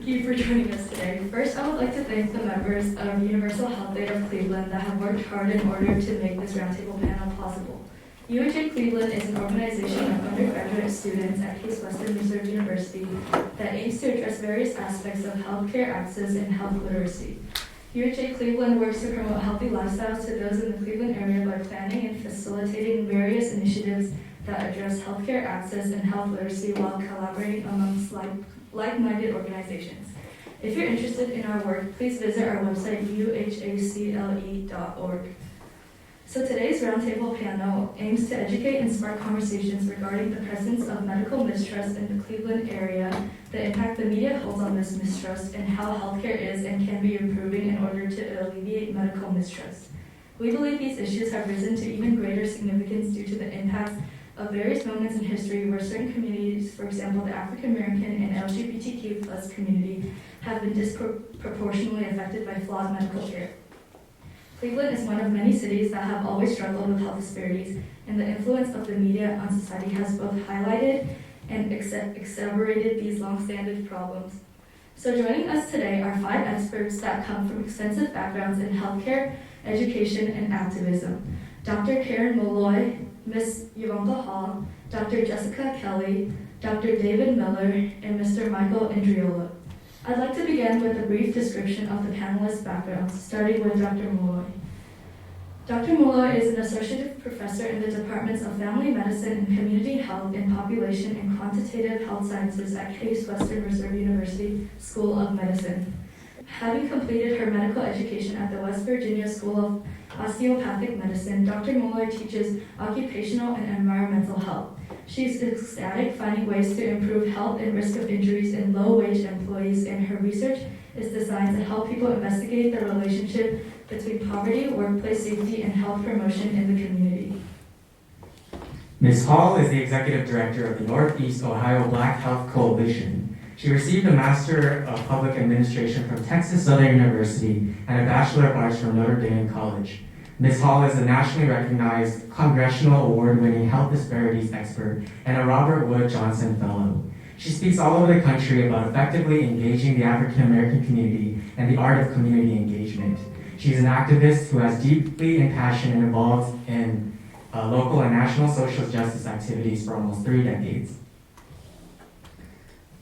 Thank you for joining us today. First, I would like to thank the members of Universal Health Day of Cleveland that have worked hard in order to make this roundtable panel possible. UHA Cleveland is an organization of undergraduate students at Case Western Reserve University that aims to address various aspects of healthcare access and health literacy. UHA Cleveland works to promote healthy lifestyles to those in the Cleveland area by planning and facilitating various initiatives that address healthcare access and health literacy while collaborating amongst like-minded organizations. If you're interested in our work, please visit our website, uhacle.org. So today's roundtable panel aims to educate and spark conversations regarding the presence of medical mistrust in the Cleveland area, the impact the media holds on this mistrust, and how healthcare is and can be improving in order to alleviate medical mistrust. We believe these issues have risen to even greater significance due to the impacts of various moments in history where certain communities, for example, the African American and LGBTQ+ community, have been disproportionately affected by flawed medical care. Cleveland is one of many cities that have always struggled with health disparities, and the influence of the media on society has both highlighted and exacerbated these long-standing problems. So joining us today are 5 experts that come from extensive backgrounds in healthcare, education, and activism. Dr. Karen Mulloy, Ms. Yvonka Hall, Dr. Jessica Kelley, Dr. David Miller, and Mr. Michael Indriolo. I'd like to begin with a brief description of the panelists' backgrounds, starting with Dr. Mulloy. Dr. Mulloy is an associate professor in the departments of family medicine and community health and population and quantitative health sciences at Case Western Reserve University School of Medicine. Having completed her medical education at the West Virginia School of Osteopathic Medicine, Dr. Mulloy teaches occupational and environmental health. She's ecstatic finding ways to improve health and risk of injuries in low-wage employees, and her research is designed to help people investigate the relationship between poverty, workplace safety, and health promotion in the community. Ms. Hall is the Executive Director of the Northeast Ohio Black Health Coalition. She received a Master of Public Administration from Texas Southern University and a Bachelor of Arts from Notre Dame College. Ms. Hall is a nationally recognized Congressional Award-winning health disparities expert and a Robert Wood Johnson Fellow. She speaks all over the country about effectively engaging the African American community and the art of community engagement. She's an activist who has deeply and passionate and involved in local and national social justice activities for almost 3 decades.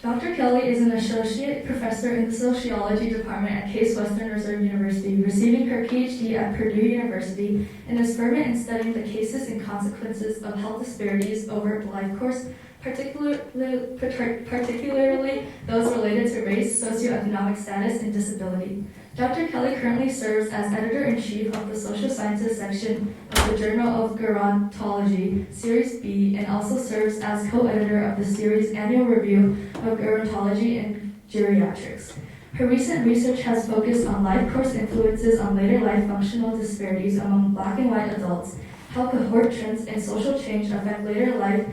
Dr. Kelley is an associate professor in the sociology department at Case Western Reserve University, receiving her PhD at Purdue University, and is fervent in studying the cases and consequences of health disparities over the life course, particularly those related to race, socioeconomic status, and disability. Dr. Kelley currently serves as editor-in-chief of the social sciences section of the Journal of Gerontology, Series B, and also serves as co-editor of the series Annual Review of Gerontology and Geriatrics. Her recent research has focused on life course influences on later life functional disparities among Black and white adults, how cohort trends and social change affect later life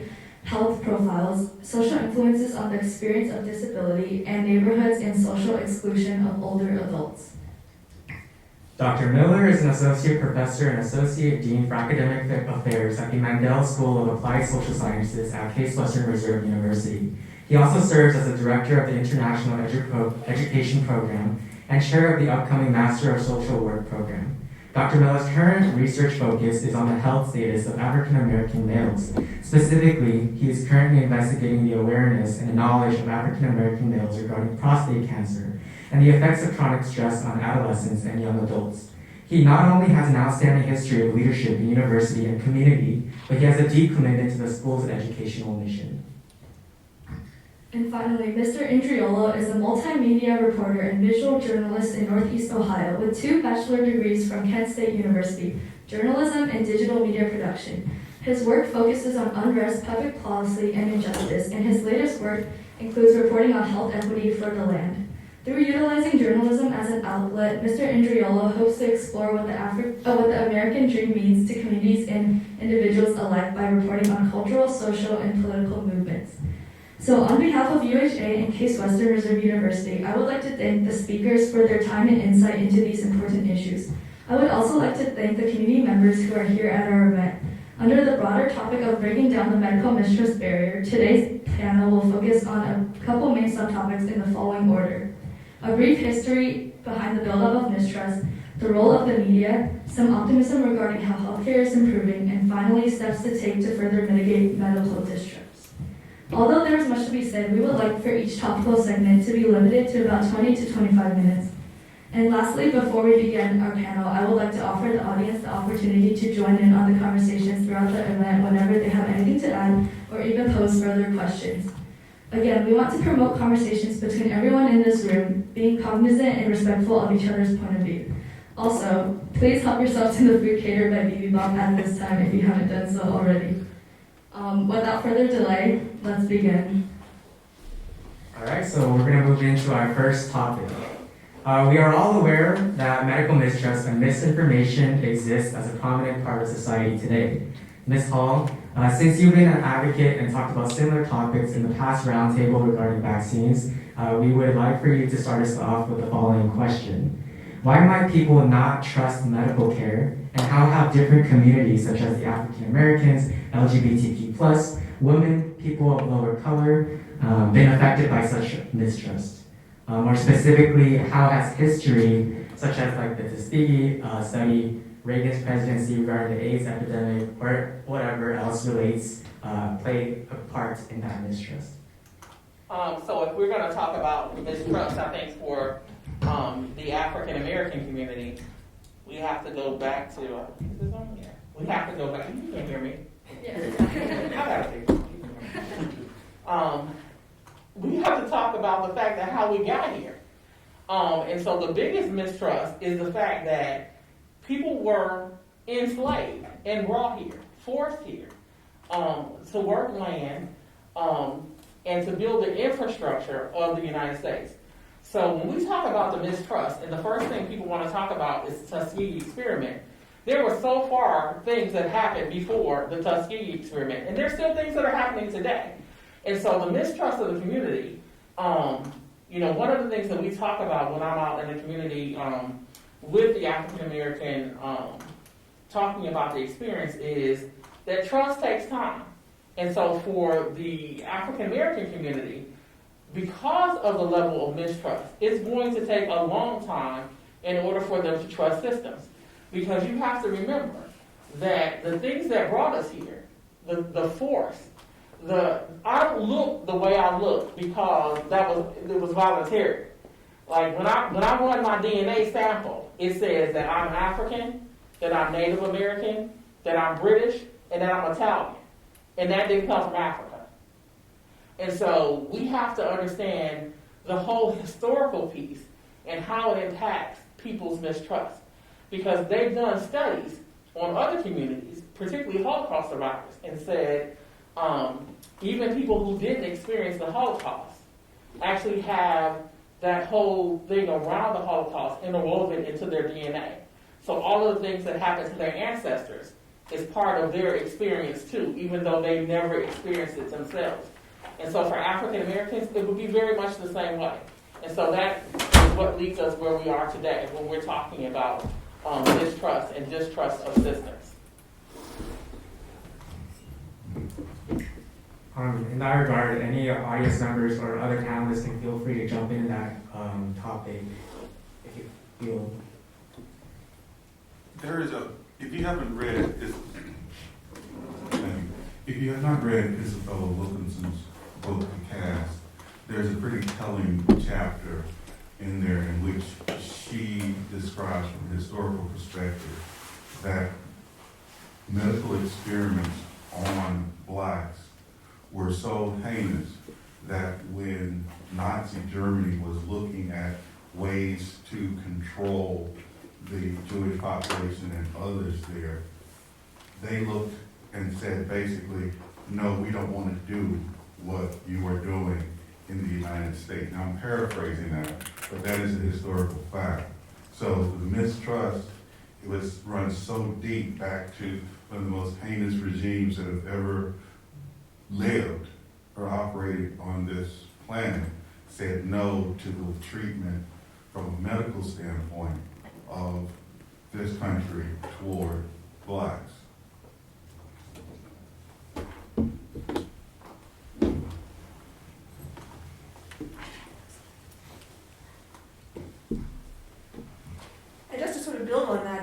health profiles, social influences on the experience of disability, and neighborhoods and social exclusion of older adults. Dr. Miller is an associate professor and associate dean for academic affairs at the Mandel School of Applied Social Sciences at Case Western Reserve University. He also serves as the director of the International Education Program and chair of the upcoming Master of Social Work program. Dr. Miller's current research focus is on the health status of African American males. Specifically, he is currently investigating the awareness and knowledge of African American males regarding prostate cancer and the effects of chronic stress on adolescents and young adults. He not only has an outstanding history of leadership in university and community, but he has a deep commitment to the school's educational mission. And finally, Mr. Indriolo is a multimedia reporter and visual journalist in Northeast Ohio with 2 bachelor degrees from Kent State University, journalism and digital media production. His work focuses on unrest, public policy, and injustice, and his latest work includes reporting on health equity for the land. Through utilizing journalism as an outlet, Mr. Indriolo hopes to explore what the American dream means to communities and individuals alike by reporting on cultural, social, and political movements. So on behalf of UHA and Case Western Reserve University, I would like to thank the speakers for their time and insight into these important issues. I would also like to thank the community members who are here at our event. Under the broader topic of breaking down the medical mistrust barrier, today's panel will focus on a couple main subtopics in the following order. a brief history behind the buildup of mistrust, the role of the media, some optimism regarding how healthcare is improving, and finally steps to take to further mitigate medical distrust. Although there is much to be said, we would like for each topical segment to be limited to about 20 to 25 minutes. And lastly, before we begin our panel, I would like to offer the audience the opportunity to join in on the conversations throughout the event whenever they have anything to add or even pose further questions. Again, we want to promote conversations between everyone in this room, being cognizant and respectful of each other's point of view. Also, please help yourself to the food catered by BB Bob at this time if you haven't done so already. Without further delay, let's begin. All right, so we're going to move into our first topic. We are all aware that medical mistrust and misinformation exists as a prominent part of society today. Ms. Hall, since you've been an advocate and talked about similar topics in the past roundtable regarding vaccines, we would like for you to start us off with the following question. Why might people not trust medical care, and how have different communities such as the African Americans, LGBTQ+, women, people of lower color, been affected by such mistrust? More specifically, how has history, such as like the Tuskegee study, Reagan's presidency regarding the AIDS epidemic, or whatever else relates, played a part in that mistrust? So if we're going to talk about mistrust, I think for the African American community, we have to go back to, is this on? Yeah. We have to go back, you can hear me. Yes. I gotta see. We have to talk about the fact that how we got here. And so the biggest mistrust is the fact that people were enslaved and brought here, forced here, to work land, and to build the infrastructure of the United States. So when we talk about the mistrust, and the first thing people want to talk about is the Tuskegee experiment, there were so far things that happened before the Tuskegee experiment, and there's still things that are happening today. And so the mistrust of the community, one of the things that we talk about when I'm out in the community with the African American talking about the experience is that trust takes time. And so for the African American community, because of the level of mistrust, it's going to take a long time in order for them to trust systems. Because you have to remember that the things that brought us here, the force, I don't look the way I look because it was voluntary. Like when I run my DNA sample, it says that I'm African, that I'm Native American, that I'm British, and that I'm Italian. And that didn't come from Africa. And so we have to understand the whole historical piece and how it impacts people's mistrust. Because they've done studies on other communities, particularly Holocaust survivors, and said even people who didn't experience the Holocaust actually have that whole thing around the Holocaust interwoven into their DNA. So all of the things that happened to their ancestors is part of their experience too, even though they never experienced it themselves. And so for African Americans, it would be very much the same way. And so that is what leads us where we are today when we're talking about mistrust and distrust of systems. In that regard, any audience members or other panelists can feel free to jump in that topic if you feel. If you haven't read, if you have not read Isabella Wilkinson's book, The Cast, there's a pretty telling chapter in there in which she describes from a historical perspective that medical experiments on blacks were so heinous that when Nazi Germany was looking at ways to control the Jewish population and others there, they looked and said basically, no, we don't want to do what you are doing in the United States. Now I'm paraphrasing that, but that is a historical fact. So the mistrust, runs so deep back to one of the most heinous regimes that have ever lived or operated on this planet, said no to the treatment from a medical standpoint of this country toward blacks.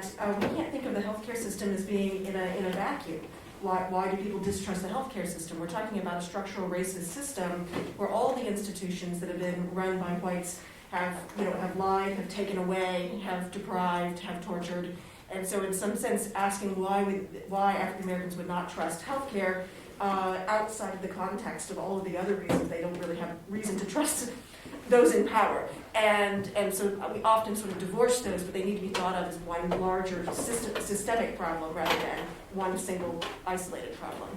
that we can't think of the healthcare system as being in a vacuum. Why do people distrust the healthcare system? We're talking about a structural racist system where all the institutions that have been run by whites have lied, have taken away, have deprived, have tortured. And so in some sense, asking why African Americans would not trust healthcare outside of the context of all of the other reasons they don't really have reason to trust those in power. And so we often sort of divorce those, but they need to be thought of as one larger systemic problem rather than one single isolated problem.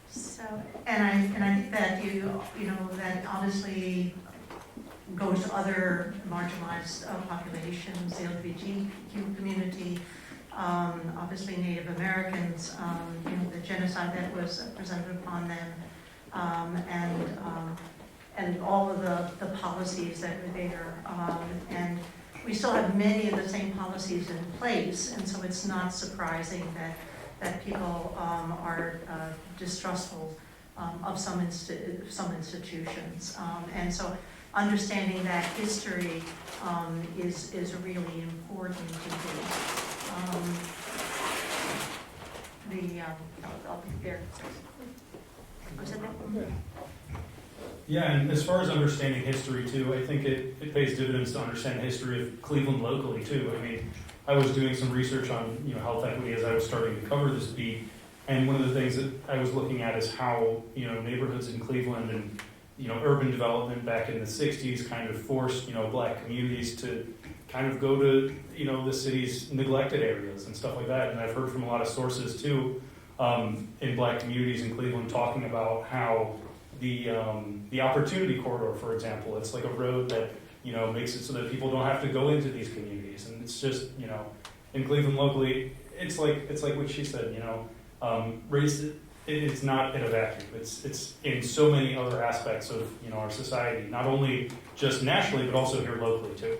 So, and I think that that obviously goes to other marginalized populations, the LGBTQ community, obviously Native Americans, the genocide that was presented upon them, and all of the policies that were there, and we still have many of the same policies in place, and so it's not surprising that people are distrustful of some institutions, and so understanding that history is really important to I'll be there. Yeah, and as far as understanding history too, I think it pays dividends to understand the history of Cleveland locally too. I mean, I was doing some research on health equity as I was starting to cover this beat, and one of the things that I was looking at is how neighborhoods in Cleveland and urban development back in the '60s kind of forced black communities to kind of go to the city's neglected areas and stuff like that. And I've heard from a lot of sources too in black communities in Cleveland talking about how the opportunity corridor, for example, it's like a road that makes it so that people don't have to go into these communities. And it's just in Cleveland locally, it's like what she said. Race. It's not in a vacuum. It's in so many other aspects of our society, not only just nationally but also here locally too.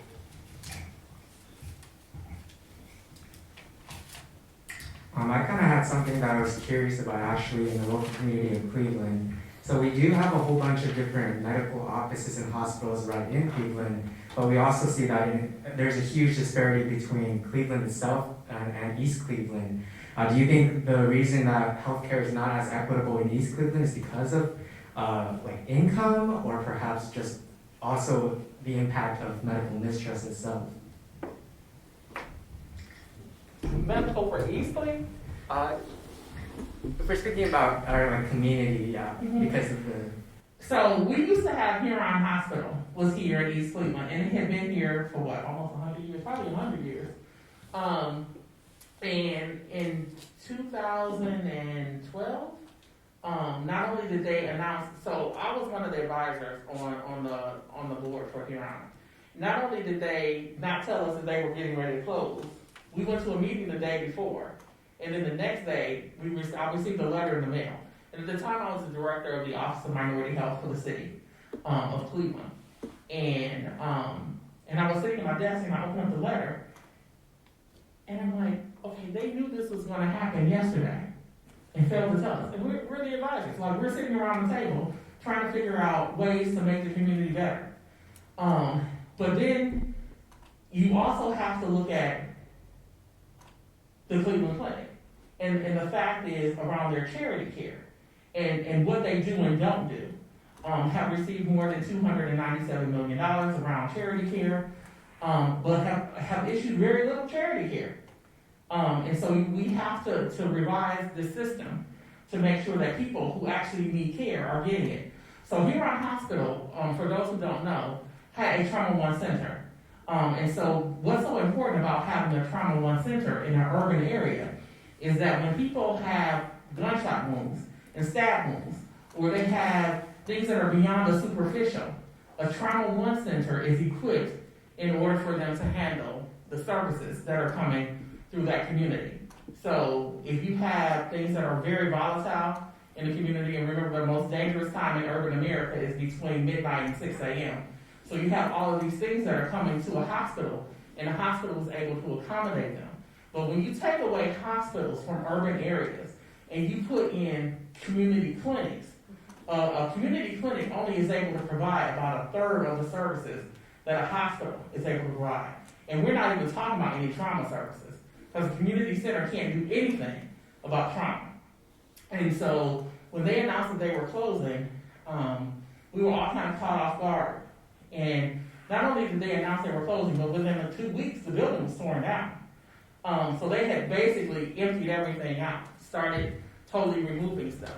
I kind of had something that I was curious about actually in the local community of Cleveland. So we do have a whole bunch of different medical offices and hospitals right in Cleveland, but we also see that there's a huge disparity between Cleveland itself and East Cleveland. Do you think the reason that healthcare is not as equitable in East Cleveland is because of income, or perhaps just also the impact of medical mistrust itself? Medical for East Cleveland? If we're speaking about our community, because of the... So we used to have Huron Hospital was here in East Cleveland, and it had been here for almost 100 years, probably 100 years. And in 2012, not only did they announce, so I was one of the advisors on the board for Huron. Not only did they not tell us that they were getting ready to close, we went to a meeting the day before, and then the next day I received a letter in the mail. And at the time, I was the director of the Office of Minority Health for the city of Cleveland, and I was sitting at my desk and I opened up the letter, and I'm like, okay, they knew this was going to happen yesterday and failed to tell us. And we're the advisors. Like, we're sitting around the table trying to figure out ways to make the community better. But then you also have to look at the Cleveland Clinic. And the fact is around their charity care and what they do and don't do. Have received more than $297 million around charity care, but have issued very little charity care. And so we have to revise the system to make sure that people who actually need care are getting it. So Huron Hospital, for those who don't know, had a Trauma One Center. And so what's so important about having a Trauma One Center in an urban area is that when people have gunshot wounds and stab wounds, or they have things that are beyond the superficial, a Trauma One Center is equipped in order for them to handle the services that are coming through that community. So if you have things that are very volatile in the community, and remember the most dangerous time in urban America is between midnight and 6 a.m. So you have all of these things that are coming to a hospital, and the hospital is able to accommodate them. But when you take away hospitals from urban areas and you put in community clinics, a community clinic only is able to provide about a third of the services that a hospital is able to provide. And we're not even talking about any trauma services, because the community center can't do anything about trauma. And so when they announced that they were closing, we were all kind of caught off guard. And not only did they announce they were closing, but within 2 weeks, the building was torn down. So they had basically emptied everything out, started totally removing stuff.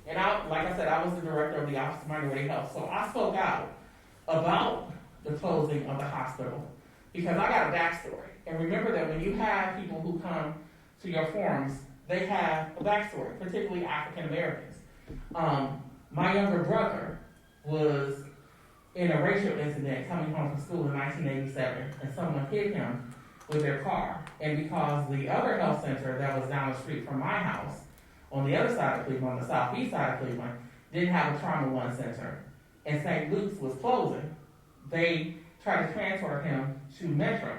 And like I said, I was the director of the Office of Minority Health, so I spoke out about the closing of the hospital because I got a backstory. And remember that when you have people who come to your forums, they have a backstory, particularly African Americans. My younger brother was in a racial incident coming home from school in 1987, and someone hit him with their car. And because the other health center that was down the street from my house, on the other side of Cleveland, on the southeast side of Cleveland, didn't have a trauma 1 center, and St. Luke's was closing, they tried to transfer him to Metro,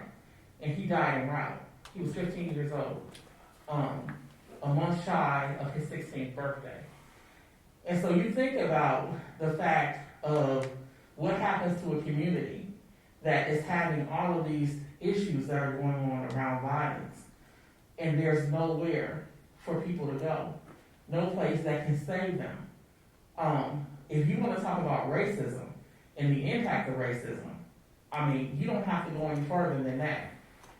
and he died en route. He was 15 years old, a month shy of his 16th birthday. And so you think about the fact of what happens to a community that is having all of these issues that are going on around violence, and there's nowhere for people to go, no place that can save them. If you want to talk about racism and the impact of racism, I mean, you don't have to go any further than that.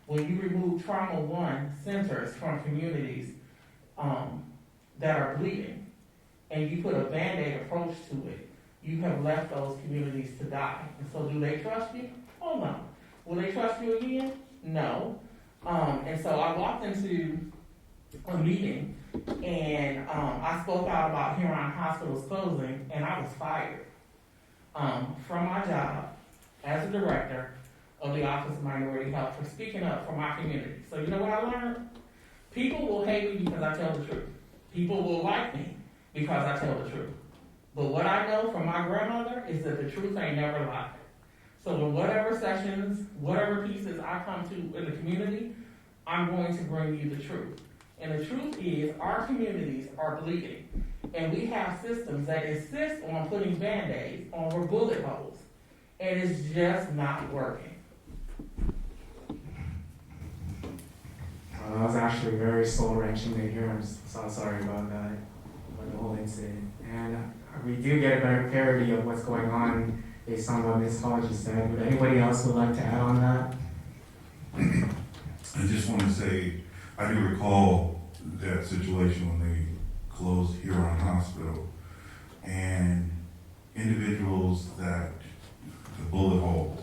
When you remove trauma 1 centers from communities that are bleeding, and you put a Band-Aid approach to it, you have left those communities to die. And so do they trust you? Oh no. Will they trust you again? No. And so I walked into a meeting and I spoke out about Huron Hospital's closing, and I was fired from my job as a director of the Office of Minority Health for speaking up for my community. So you know what I learned? People will hate me because I tell the truth. People will like me because I tell the truth. But what I know from my grandmother is that the truth ain't never lied. So in whatever sessions, whatever pieces I come to in the community, I'm going to bring you the truth. And the truth is our communities are bleeding. And we have systems that insist on putting Band-Aids over bullet holes. And it's just not working. That was actually very soul-wrenching to hear. I'm so sorry about that, about the whole incident. And we do get a better clarity of what's going on based on what Ms. Hall just said. Would anybody else would like to add on that? I just want to say, I do recall that situation when they closed Huron Hospital, and individuals that the bullet holes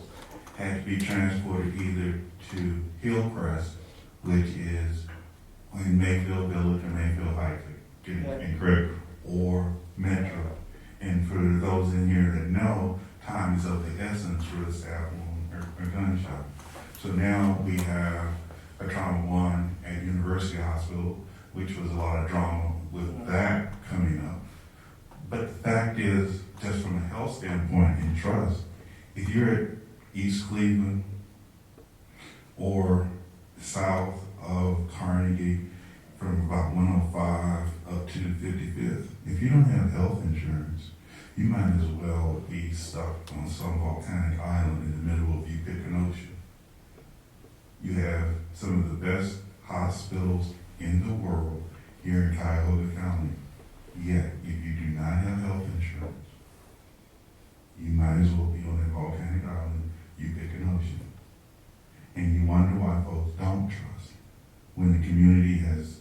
had to be transported either to Hillcrest, which is in Mayfield Village or Mayfield Heights, getting incorrect, or Metro. And for those in here that know, time is of the essence for the stab wound or gunshot. So now we have a trauma 1 at University Hospital, which was a lot of drama with that coming up. But the fact is, just from a health standpoint in trust, if you're at East Cleveland or south of Carnegie, from about 105 up to the 55th, if you don't have health insurance, you might as well be stuck on some volcanic island in the middle of you pick an ocean. You have some of the best hospitals in the world here in Cuyahoga County. Yet, if you do not have health insurance, you might as well be on that volcanic island, you pick an ocean. And you wonder why folks don't trust when the community has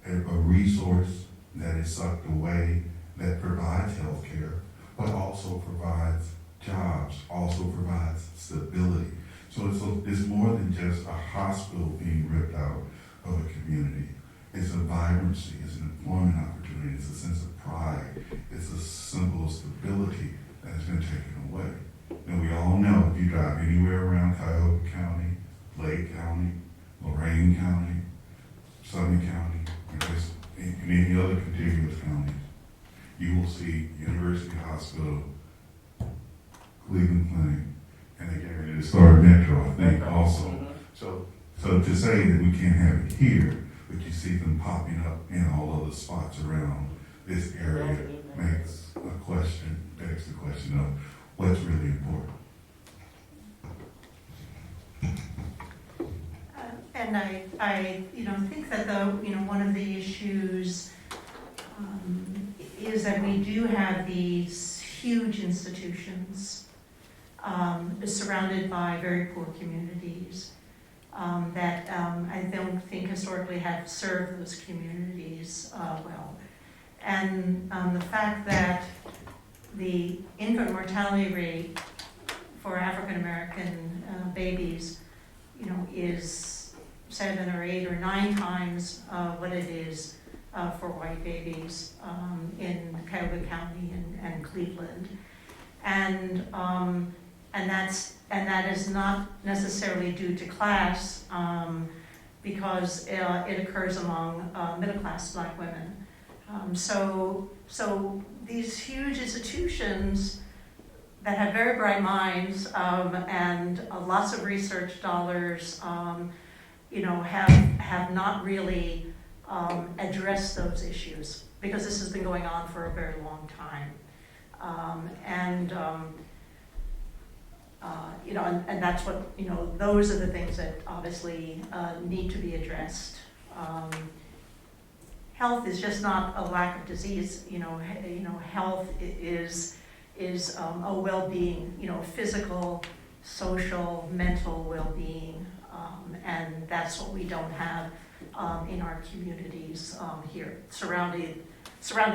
a resource that is sucked away that provides health care, but also provides jobs, also provides stability. So it's more than just a hospital being ripped out of a community. It's a vibrancy, it's an employment opportunity, it's a sense of pride, it's a symbol of stability that has been taken away. And we all know if you drive anywhere around Cuyahoga County, Lake County, Lorain County, Southern County, or just in any other contiguous counties, you will see University Hospital, Cleveland Clinic, and they're getting ready to start Metro, I think, also. So to say that we can't have it here, but you see them popping up in all other spots around this area, begs the question of what's really important. And I think that one of the issues is that we do have these huge institutions surrounded by very poor communities that I don't think historically have served those communities well. And the fact that the infant mortality rate for African American babies, is 7 or 8 or 9 times what it is for white babies in Kelley County and Cleveland, and that is not necessarily due to class, because it occurs among middle class Black women. So these huge institutions that have very bright minds and lots of research dollars, have not really addressed those issues, because this has been going on for a very long time. And that's what, those are the things that obviously need to be addressed. Health is just not a lack of disease. Health is a well-being, physical, social, mental well-being, and that's what we don't have in our communities here, surrounding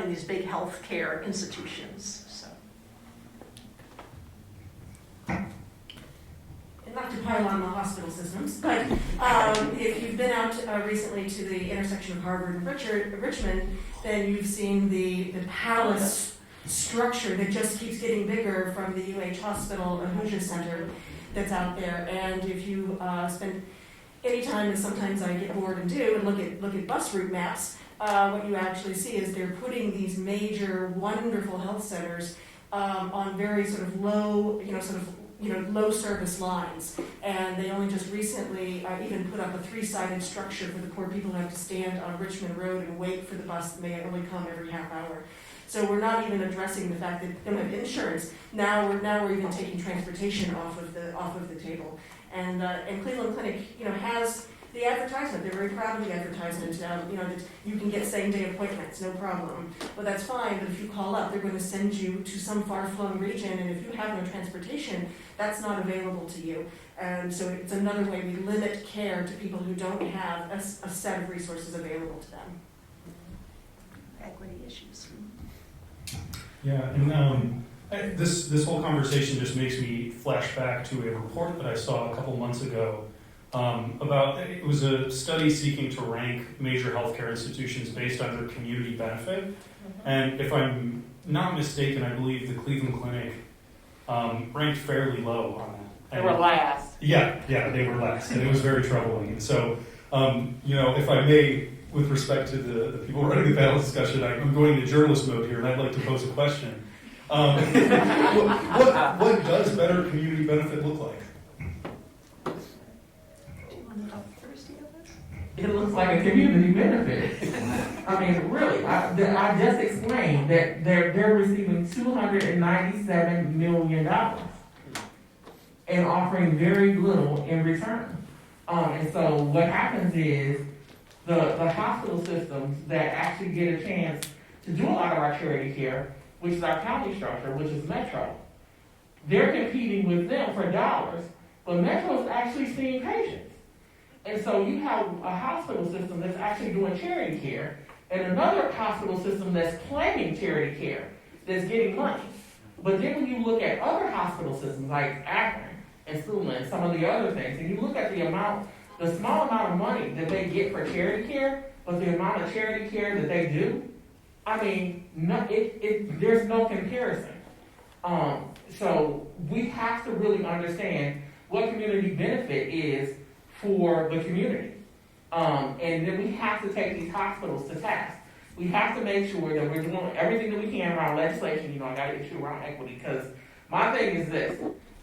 these big healthcare institutions. So. Not to pile on the hospital systems, but if you've been out recently to the intersection of Harvard and Richmond, then you've seen the palace structure that just keeps getting bigger from the UH Hospital and UHA Center that's out there. And if you spend any time, as sometimes I get bored and do, and look at bus route maps, what you actually see is they're putting these major, wonderful health centers on very sort of low, low service lines. And they only just recently even put up a 3-sided structure for the poor people who have to stand on Richmond Road and wait for the bus that may only come every half hour. So we're not even addressing the fact that they don't have insurance. Now we're even taking transportation off of the table. And Cleveland Clinic, has the advertisement. They're very proud of the advertisement. That you can get same-day appointments, no problem. Well, that's fine. But if you call up, they're going to send you to some far-flung region, and if you have no transportation, that's not available to you. And so it's another way we limit care to people who don't have a set of resources available to them. Equity issues. Yeah, and this whole conversation just makes me flash back to a report that I saw a couple months ago it was a study seeking to rank major healthcare institutions based on their community benefit. And if I'm not mistaken, I believe the Cleveland Clinic ranked fairly low on that. They were last. Yeah, they were last, and it was very troubling. And so, if I may, with respect to the people running the panel discussion, I'm going into journalist mode here, and I'd like to pose a question. What does better community benefit look like? It looks like a community benefit. I mean, really, I just explained that they're receiving $297 million and offering very little in return. And so what happens is the hospital systems that actually get a chance to do a lot of our charity care, which is our county structure, which is Metro, they're competing with them for dollars, but Metro is actually seeing patients. And so you have a hospital system that's actually doing charity care, and another hospital system that's claiming charity care, that's getting money. But then when you look at other hospital systems like Akron and Sula and some of the other things, and you look at the small amount of money that they get for charity care, but the amount of charity care that they do, I mean, there's no comparison. So we have to really understand what community benefit is for the community. And then we have to take these hospitals to task. We have to make sure that we're doing everything that we can around legislation. I got an issue around equity, because my thing is this.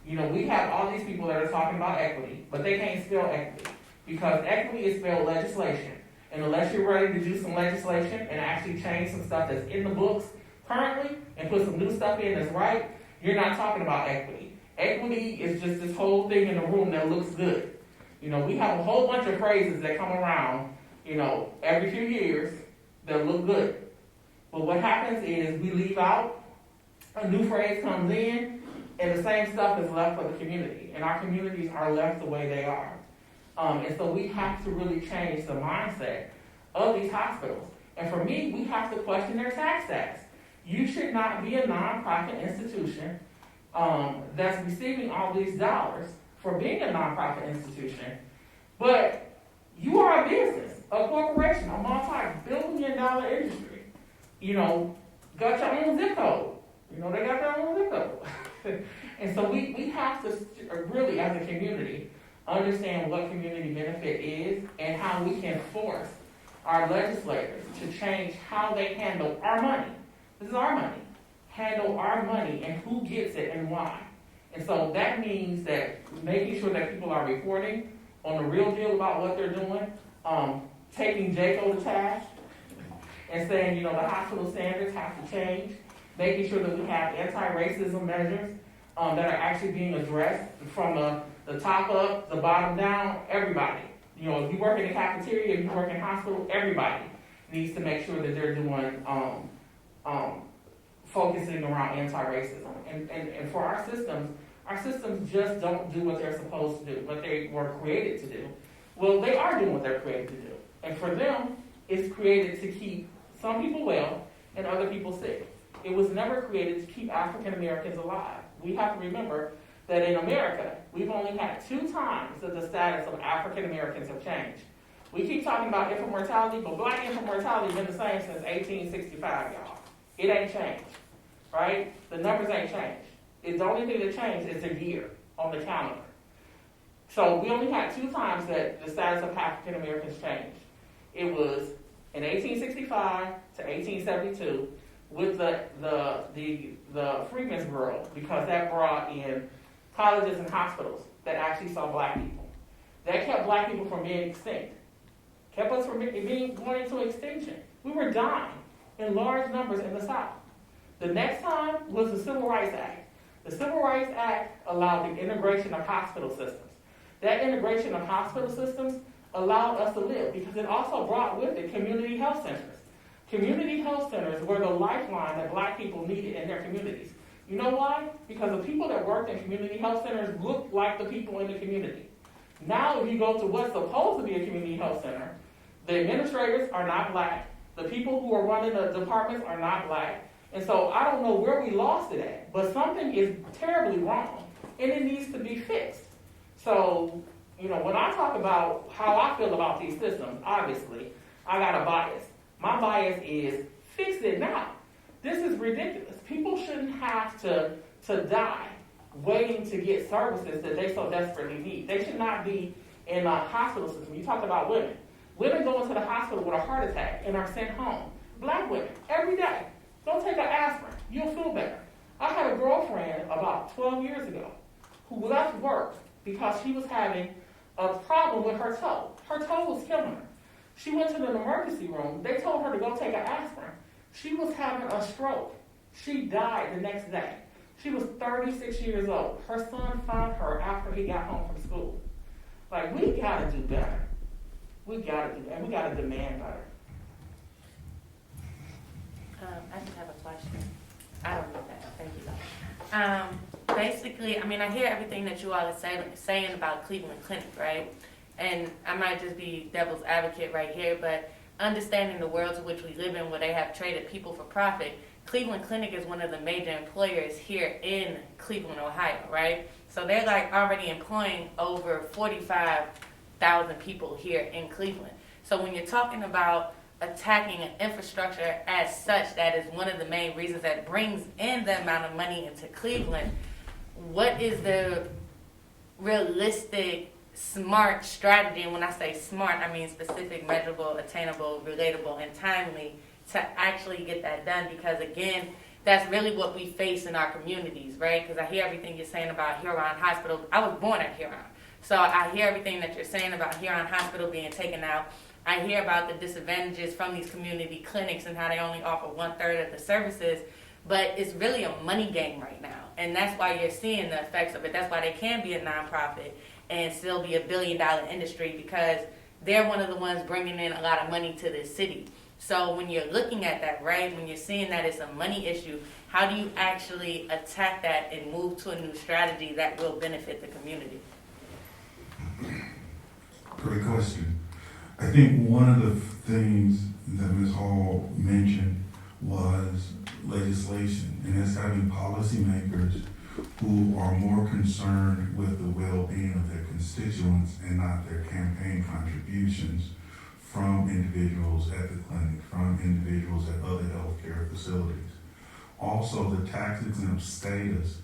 We have all these people that are talking about equity, but they can't spell equity, because equity is spelled legislation. And unless you're ready to do some legislation and actually change some stuff that's in the books currently and put some new stuff in that's right, you're not talking about equity. Equity is just this whole thing in the room that looks good. You know, we have a whole bunch of phrases that come around, every few years that look good. But what happens is we leave out, a new phrase comes in, and the same stuff is left for the community. And our communities are left the way they are. And so we have to really change the mindset of these hospitals. And for me, we have to question their tax status. You should not be a nonprofit institution that's receiving all these dollars for being a nonprofit institution, but you are a business, a corporation, a multi-billion-dollar industry. Got your own zip code. They got their own zip code. And so we have to really, as a community, understand what community benefit is and how we can force our legislators to change how they handle our money. This is our money. Handle our money and who gets it and why. And so that means that making sure that people are reporting on the real deal about what they're doing, taking JACO to task and saying, the hospital standards have to change, making sure that we have anti-racism measures that are actually being addressed from the top up, the bottom down, everybody. If you work in a cafeteria, if you work in a hospital, everybody needs to make sure that they're doing focusing around anti-racism. And for our systems just don't do what they're supposed to do, what they were created to do. Well, they are doing what they're created to do. And for them, it's created to keep some people well and other people sick. It was never created to keep African Americans alive. We have to remember that in America, we've only had 2 times that the status of African Americans have changed. We keep talking about infant mortality, but black infant mortality has been the same since 1865, y'all. It ain't changed, right? The numbers ain't changed. The only thing that changed is the year on the calendar. So we only had 2 times that the status of African Americans changed. It was in 1865 to 1872 with the Freedmen's Bureau, because that brought in colleges and hospitals that actually saw black people. That kept black people from being extinct. Kept us from going into extinction. We were dying in large numbers in the South. The next time was the Civil Rights Act. The Civil Rights Act allowed the integration of hospital systems. That integration of hospital systems allowed us to live because it also brought with it community health centers. Community health centers were the lifeline that black people needed in their communities. You know why? Because the people that worked in community health centers looked like the people in the community. Now if you go to what's supposed to be a community health center, the administrators are not black. The people who are running the departments are not black. And so I don't know where we lost it at, but something is terribly wrong and it needs to be fixed. So, when I talk about how I feel about these systems, obviously, I got a bias. My bias is fix it now. This is ridiculous. People shouldn't have to die waiting to get services that they so desperately need. They should not be in a hospital system. You talked about women. Women go into the hospital with a heart attack and are sent home. Black women, every day. Go take an aspirin. You'll feel better. I had a girlfriend about 12 years ago who left work because she was having a problem with her toe. Her toe was killing her. She went to the emergency room. They told her to go take an aspirin. She was having a stroke. She died the next day. She was 36 years old. Her son found her after he got home from school. We gotta do better. We gotta do, and we gotta demand better. I just have a question. I don't know that. Thank you. Basically, I hear everything that you all are saying about Cleveland Clinic, right? And I might just be devil's advocate right here, but understanding the world to which we live in where they have traded people for profit, Cleveland Clinic is one of the major employers here in Cleveland, Ohio, right? So they're already employing over 45,000 people here in Cleveland. So when you're talking about attacking an infrastructure as such, that is one of the main reasons that brings in the amount of money into Cleveland, what is the realistic, smart strategy? And when I say smart, I mean specific, measurable, attainable, relatable, and timely to actually get that done. Because again, that's really what we face in our communities, right? Because I hear everything you're saying about Huron Hospital. I was born at Huron. So I hear everything that you're saying about Huron Hospital being taken out. I hear about the disadvantages from these community clinics and how they only offer 1/3 of the services. But it's really a money game right now. And that's why you're seeing the effects of it. That's why they can be a nonprofit and still be a billion-dollar industry, because they're one of the ones bringing in a lot of money to the city. So when you're looking at that, right, when you're seeing that it's a money issue, how do you actually attack that and move to a new strategy that will benefit the community? Great question. I think one of the things that Ms. Hall mentioned was legislation, and it's having policymakers who are more concerned with the well-being of their constituents and not their campaign contributions from individuals at the clinic, from individuals at other healthcare facilities. Also, the tax-exempt status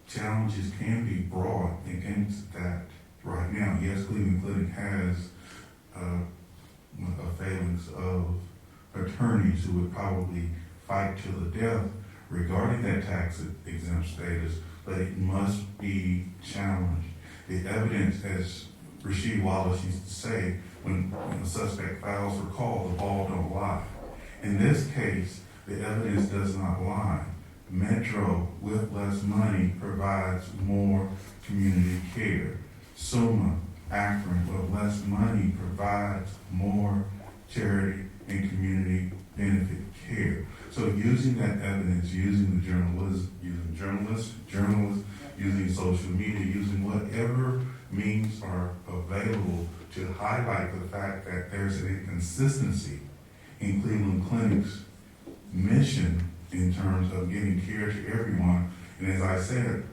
challenges can be brought against that right now. Yes, Cleveland Clinic has a phalanx of attorneys who would probably fight to the death regarding that tax-exempt status, but it must be challenged. The evidence, as Rasheed Wallace used to say, when a suspect files for call, the ball don't lie. In this case, the evidence does not lie. Metro, with less money, provides more community care. SUMA, Akron, with less money, provides more charity and community benefit care. So using that evidence, using the journalists, using social media, using whatever means are available to highlight the fact that there's an inconsistency in Cleveland Clinic's mission in terms of getting care to everyone. And as I said,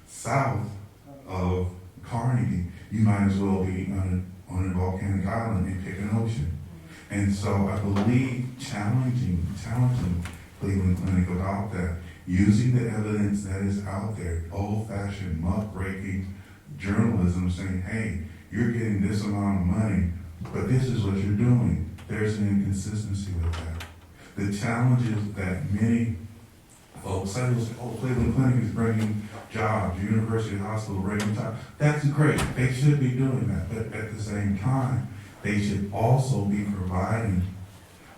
south of Carnegie, you might as well be on a volcanic island and pick an ocean. And so I believe challenging Cleveland Clinic about that, using the evidence that is out there, old-fashioned muckraking journalism, saying, hey, you're getting this amount of money, but this is what you're doing. There's an inconsistency with that. The challenges that many folks say, Cleveland Clinic is bringing jobs, University Hospital bringing jobs. That's great. They should be doing that. But at the same time, they should also be providing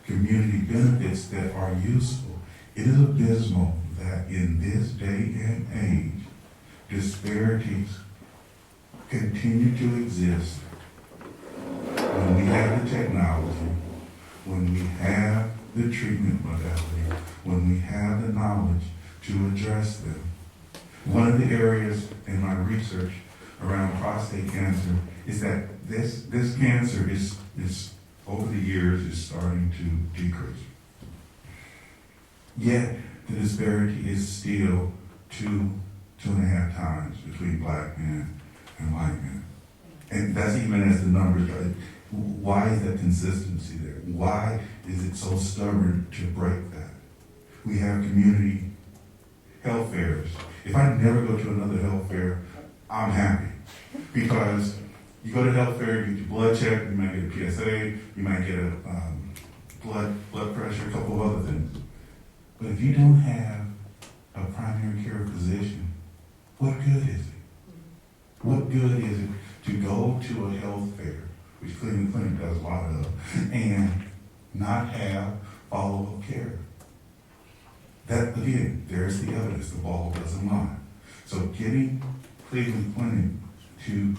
community benefits that are useful. It is abysmal that in this day and age, disparities continue to exist when we have the technology, when we have the treatment modality, when we have the knowledge to address them. One of the areas in my research around prostate cancer is that this cancer is over the years is starting to decrease. Yet the disparity is still 2.5 times between black men and white men. And that's even as the numbers go. Why is that consistency there? Why is it so stubborn to break that? We have community health fairs. If I never go to another health fair, I'm happy. Because you go to health fair, you get your blood checked, you might get a PSA, you might get a blood pressure, a couple of other things. But if you don't have a primary care physician, what good is it? What good is it to go to a health fair, which Cleveland Clinic does a lot of, and not have follow-up care? That, again, there's the evidence, the ball doesn't lie. So getting Cleveland Clinic to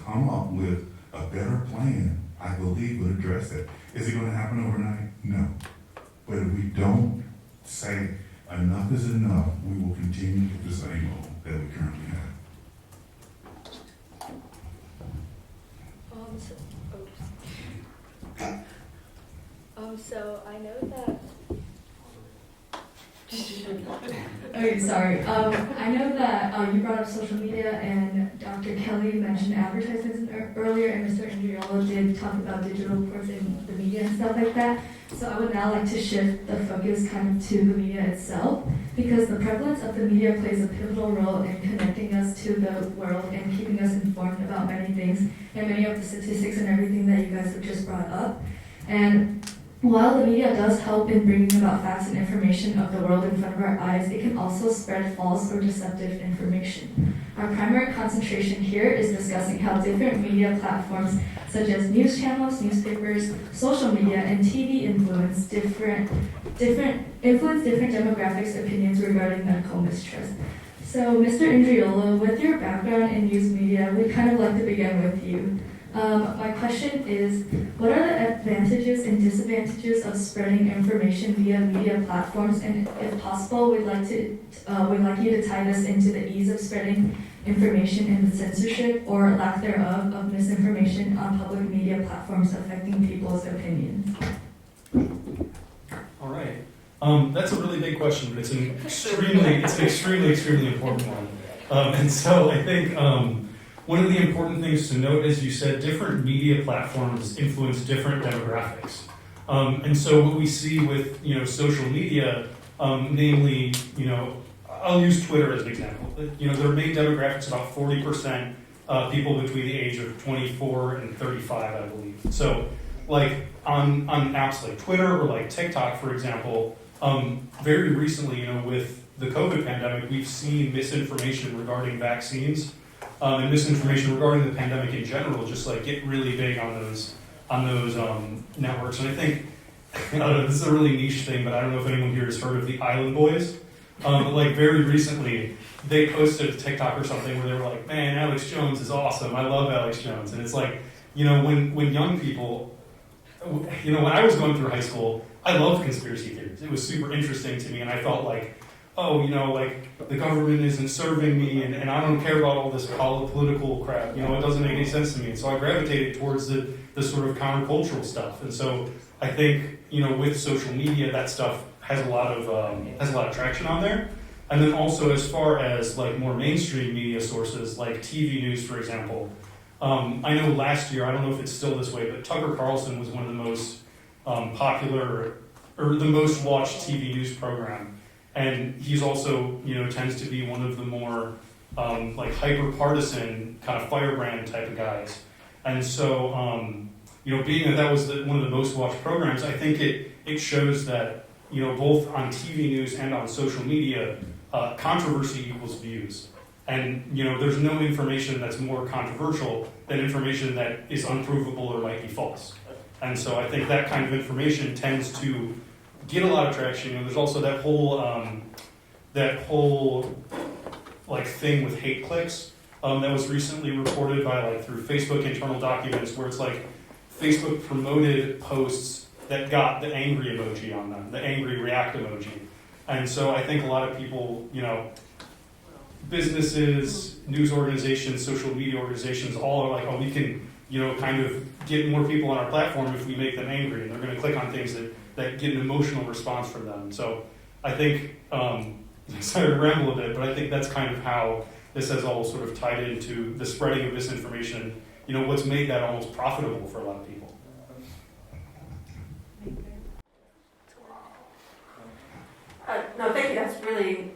come up with a better plan, I believe, would address that. Is it going to happen overnight? No. But if we don't say enough is enough, we will continue with the same goal that we currently have. So I know that. Okay, sorry. I know that you brought up social media, and Dr. Kelley mentioned advertisements earlier, and Mr. Indriolo did talk about digital reports in the media and stuff like that. So I would now like to shift the focus kind of to the media itself, because the prevalence of the media plays a pivotal role in connecting us to the world and keeping us informed about many things and many of the statistics and everything that you guys have just brought up. And while the media does help in bringing about facts and information of the world in front of our eyes, it can also spread false or deceptive information. Our primary concentration here is discussing how different media platforms such as news channels, newspapers, social media, and TV influence different demographics' opinions regarding medical mistrust. So, Mr. Indriolo, with your background in news media, we'd kind of like to begin with you. My question is, what are the advantages and disadvantages of spreading information via media platforms? And if possible, we'd like you to tie this into the ease of spreading information and the censorship or lack thereof of misinformation on public media platforms affecting people's opinions. All right. That's a really big question, but it's an extremely important one. And so I think one of the important things to note, as you said, different media platforms influence different demographics. And so what we see with social media, namely, I'll use Twitter as an example. Their main demographics about 40% people between the age of 24 and 35, I believe. So, like on apps like Twitter or like TikTok, for example, very recently, with the COVID pandemic, we've seen misinformation regarding vaccines and misinformation regarding the pandemic in general, just like get really big on those networks. And I think this is a really niche thing, but I don't know if anyone here has heard of the Island Boys. Like very recently, they posted a TikTok or something where they were like, "Man, Alex Jones is awesome. I love Alex Jones." And it's like, when young people, when I was going through high school, I loved conspiracy theories. It was super interesting to me, and I felt like, like the government isn't serving me, and I don't care about all this political crap. It doesn't make any sense to me. And so I gravitated towards the sort of countercultural stuff. And so I think, with social media, that stuff has a lot of traction on there. And then also, as far as like more mainstream media sources like TV news, for example, I know last year, I don't know if it's still this way, but Tucker Carlson was one of the most popular or the most watched TV news program. And he's also, tends to be one of the more like hyper-partisan kind of firebrand type of guys. And so, being that was one of the most watched programs, I think it shows that, both on TV news and on social media, controversy equals views. And, there's no information that's more controversial than information that is unprovable or might be false. And so I think that kind of information tends to get a lot of traction. There's also that whole like thing with hate clicks that was recently reported by through Facebook internal documents, where it's like Facebook promoted posts that got the angry emoji on them, the angry react emoji. And so I think a lot of people, businesses, news organizations, social media organizations, all are like, oh, we can, kind of get more people on our platform if we make them angry, and they're going to click on things that get an emotional response from them. So I think, sorry to ramble a bit, but I think that's kind of how this has all sort of tied into the spreading of misinformation, what's made that almost profitable for a lot of people. No, thank you. That's really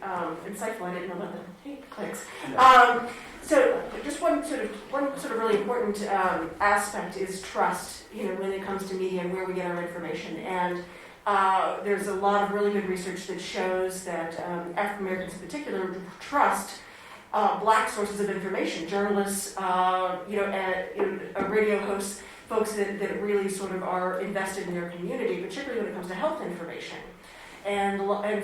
insightful. I didn't know about the hate clicks. So, just one sort of really important aspect is trust. When it comes to media and where we get our information. And there's a lot of really good research that shows that African Americans in particular trust black sources of information, journalists, radio hosts, folks that really sort of are invested in their community, particularly when it comes to health information. And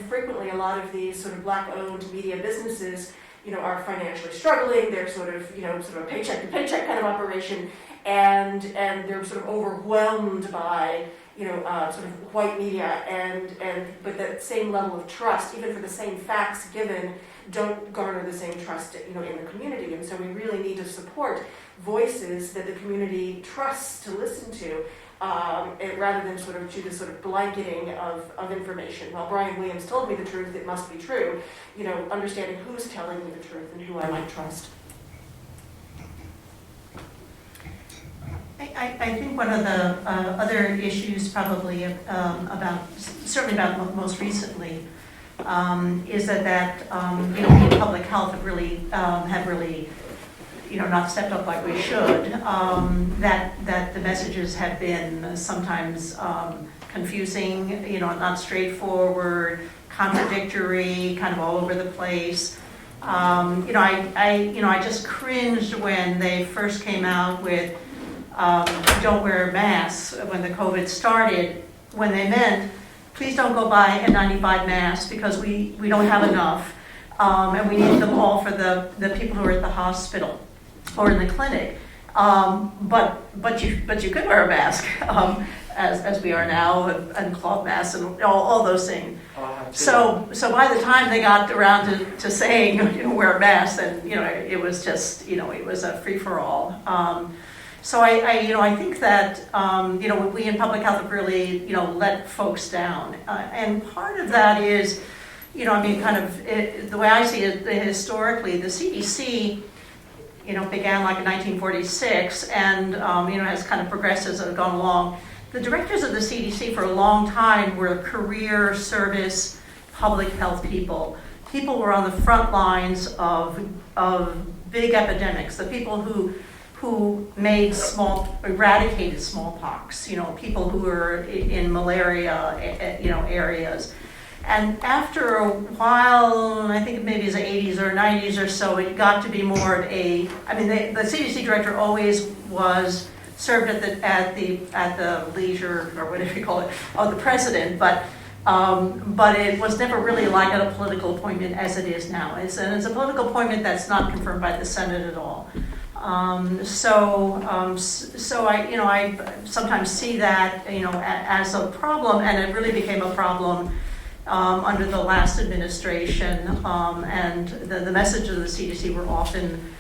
frequently a lot of these sort of black-owned media businesses, are financially struggling. They're sort of a paycheck-to-paycheck kind of operation, and they're sort of overwhelmed by sort of white media, but that same level of trust, even for the same facts given, don't garner the same trust, in the community. And so we really need to support voices that the community trusts to listen to, rather than sort of do this sort of blanketing of information. Well, Brian Williams told me the truth, it must be true. Understanding who's telling me the truth and who I might trust. I think one of the other issues probably certainly about most recently, is that we in public health have really not stepped up like we should. That the messages have been sometimes confusing, not straightforward, contradictory, kind of all over the place. I just cringed when they first came out with don't wear masks when the COVID started, when they meant, please don't go buy N95 masks because we don't have enough, and we need them all for the people who are at the hospital or in the clinic. But you could wear a mask, as we are now, and cloth masks and all those things. So by the time they got around to saying wear a mask, then it was just it was a free for all. So I think that we in public health have really let folks down, and part of that is the way I see it historically, the CDC began like in 1946 and has kind of progressed as it's gone along. The directors of the CDC for a long time were career service public health people. People were on the front lines of big epidemics. The people who eradicated smallpox. People who were in malaria, areas. And after a while, I think maybe it was the 80s or 90s or so, it got to be more of the CDC director always served at the leisure, or whatever you call it, of the president, but it was never really like a political appointment as it is now. It's a political appointment that's not confirmed by the Senate at all. So I sometimes see that as a problem, and it really became a problem under the last administration, and the message of the CDC were often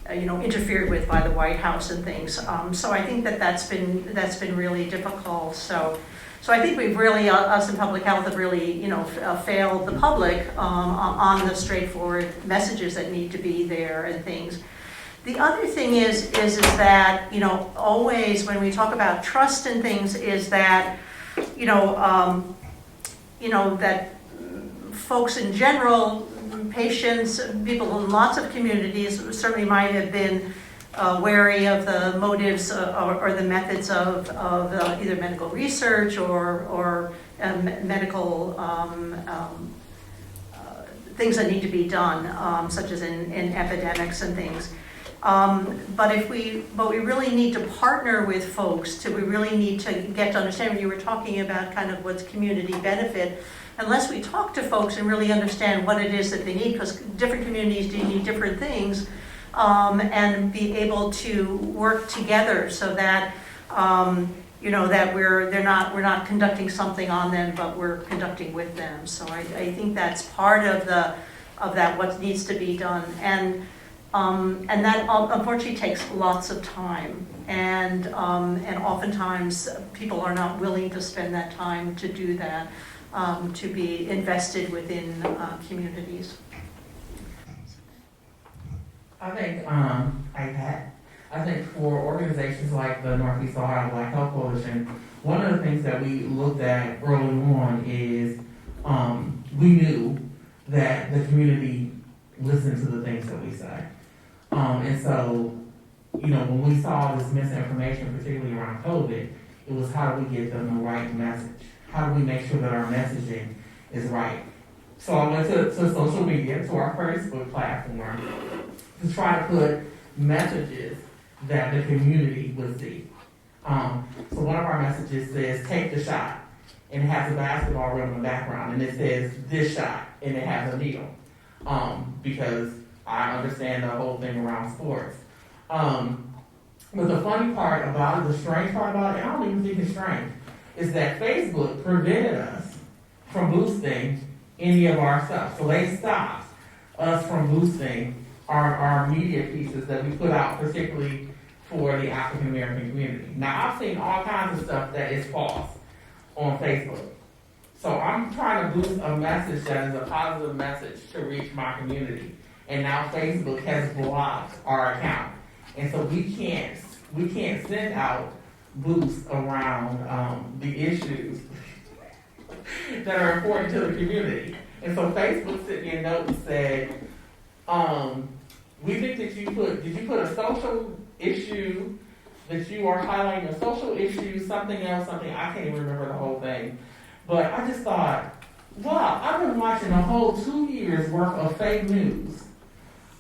interfered with by the White House and things. So I think that's been really difficult. So I think we've really, us in public health have really, failed the public on the straightforward messages that need to be there and things. The other thing is that, always when we talk about trust and things is that, that folks in general, patients, people in lots of communities certainly might have been wary of the motives or the methods of either medical research or medical things that need to be done, such as in epidemics and things. But we really need to partner with folks. We really need to get to understand. When you were talking about kind of what's community benefit, unless we talk to folks and really understand what it is that they need, because different communities do need different things, and be able to work together so that that we're not conducting something on them, but we're conducting with them. So I think that's part of that what needs to be done, and that unfortunately takes lots of time, and oftentimes people are not willing to spend that time to do that, to be invested within communities. I think for organizations like the Northeast Ohio Black Health Coalition, one of the things that we looked at early on is we knew that the community listened to the things that we say. And so, when we saw this misinformation, particularly around COVID, it was how do we get them the right message? How do we make sure that our messaging is right? So I went to social media, to our Facebook platform, to try to put messages that the community would see. So one of our messages says, take the shot, and it has a basketball rim in the background, and it says, this shot, and it has a needle, because I understand the whole thing around sports. But the funny part about it, the strange part about it, and I don't even think it's strange, is that Facebook prevented us from boosting any of our stuff. So they stopped us from boosting our media pieces that we put out, particularly for the African American community. Now, I've seen all kinds of stuff that is false on Facebook. So I'm trying to boost a message that is a positive message to reach my community. And now Facebook has blocked our account. And so we can't send out boosts around the issues that are important to the community. And so Facebook sent me a note and said, we think that did you put a social issue, that you are highlighting a social issue, something else, I can't even remember the whole thing. But I just thought, wow, I've been watching a whole 2 years worth of fake news.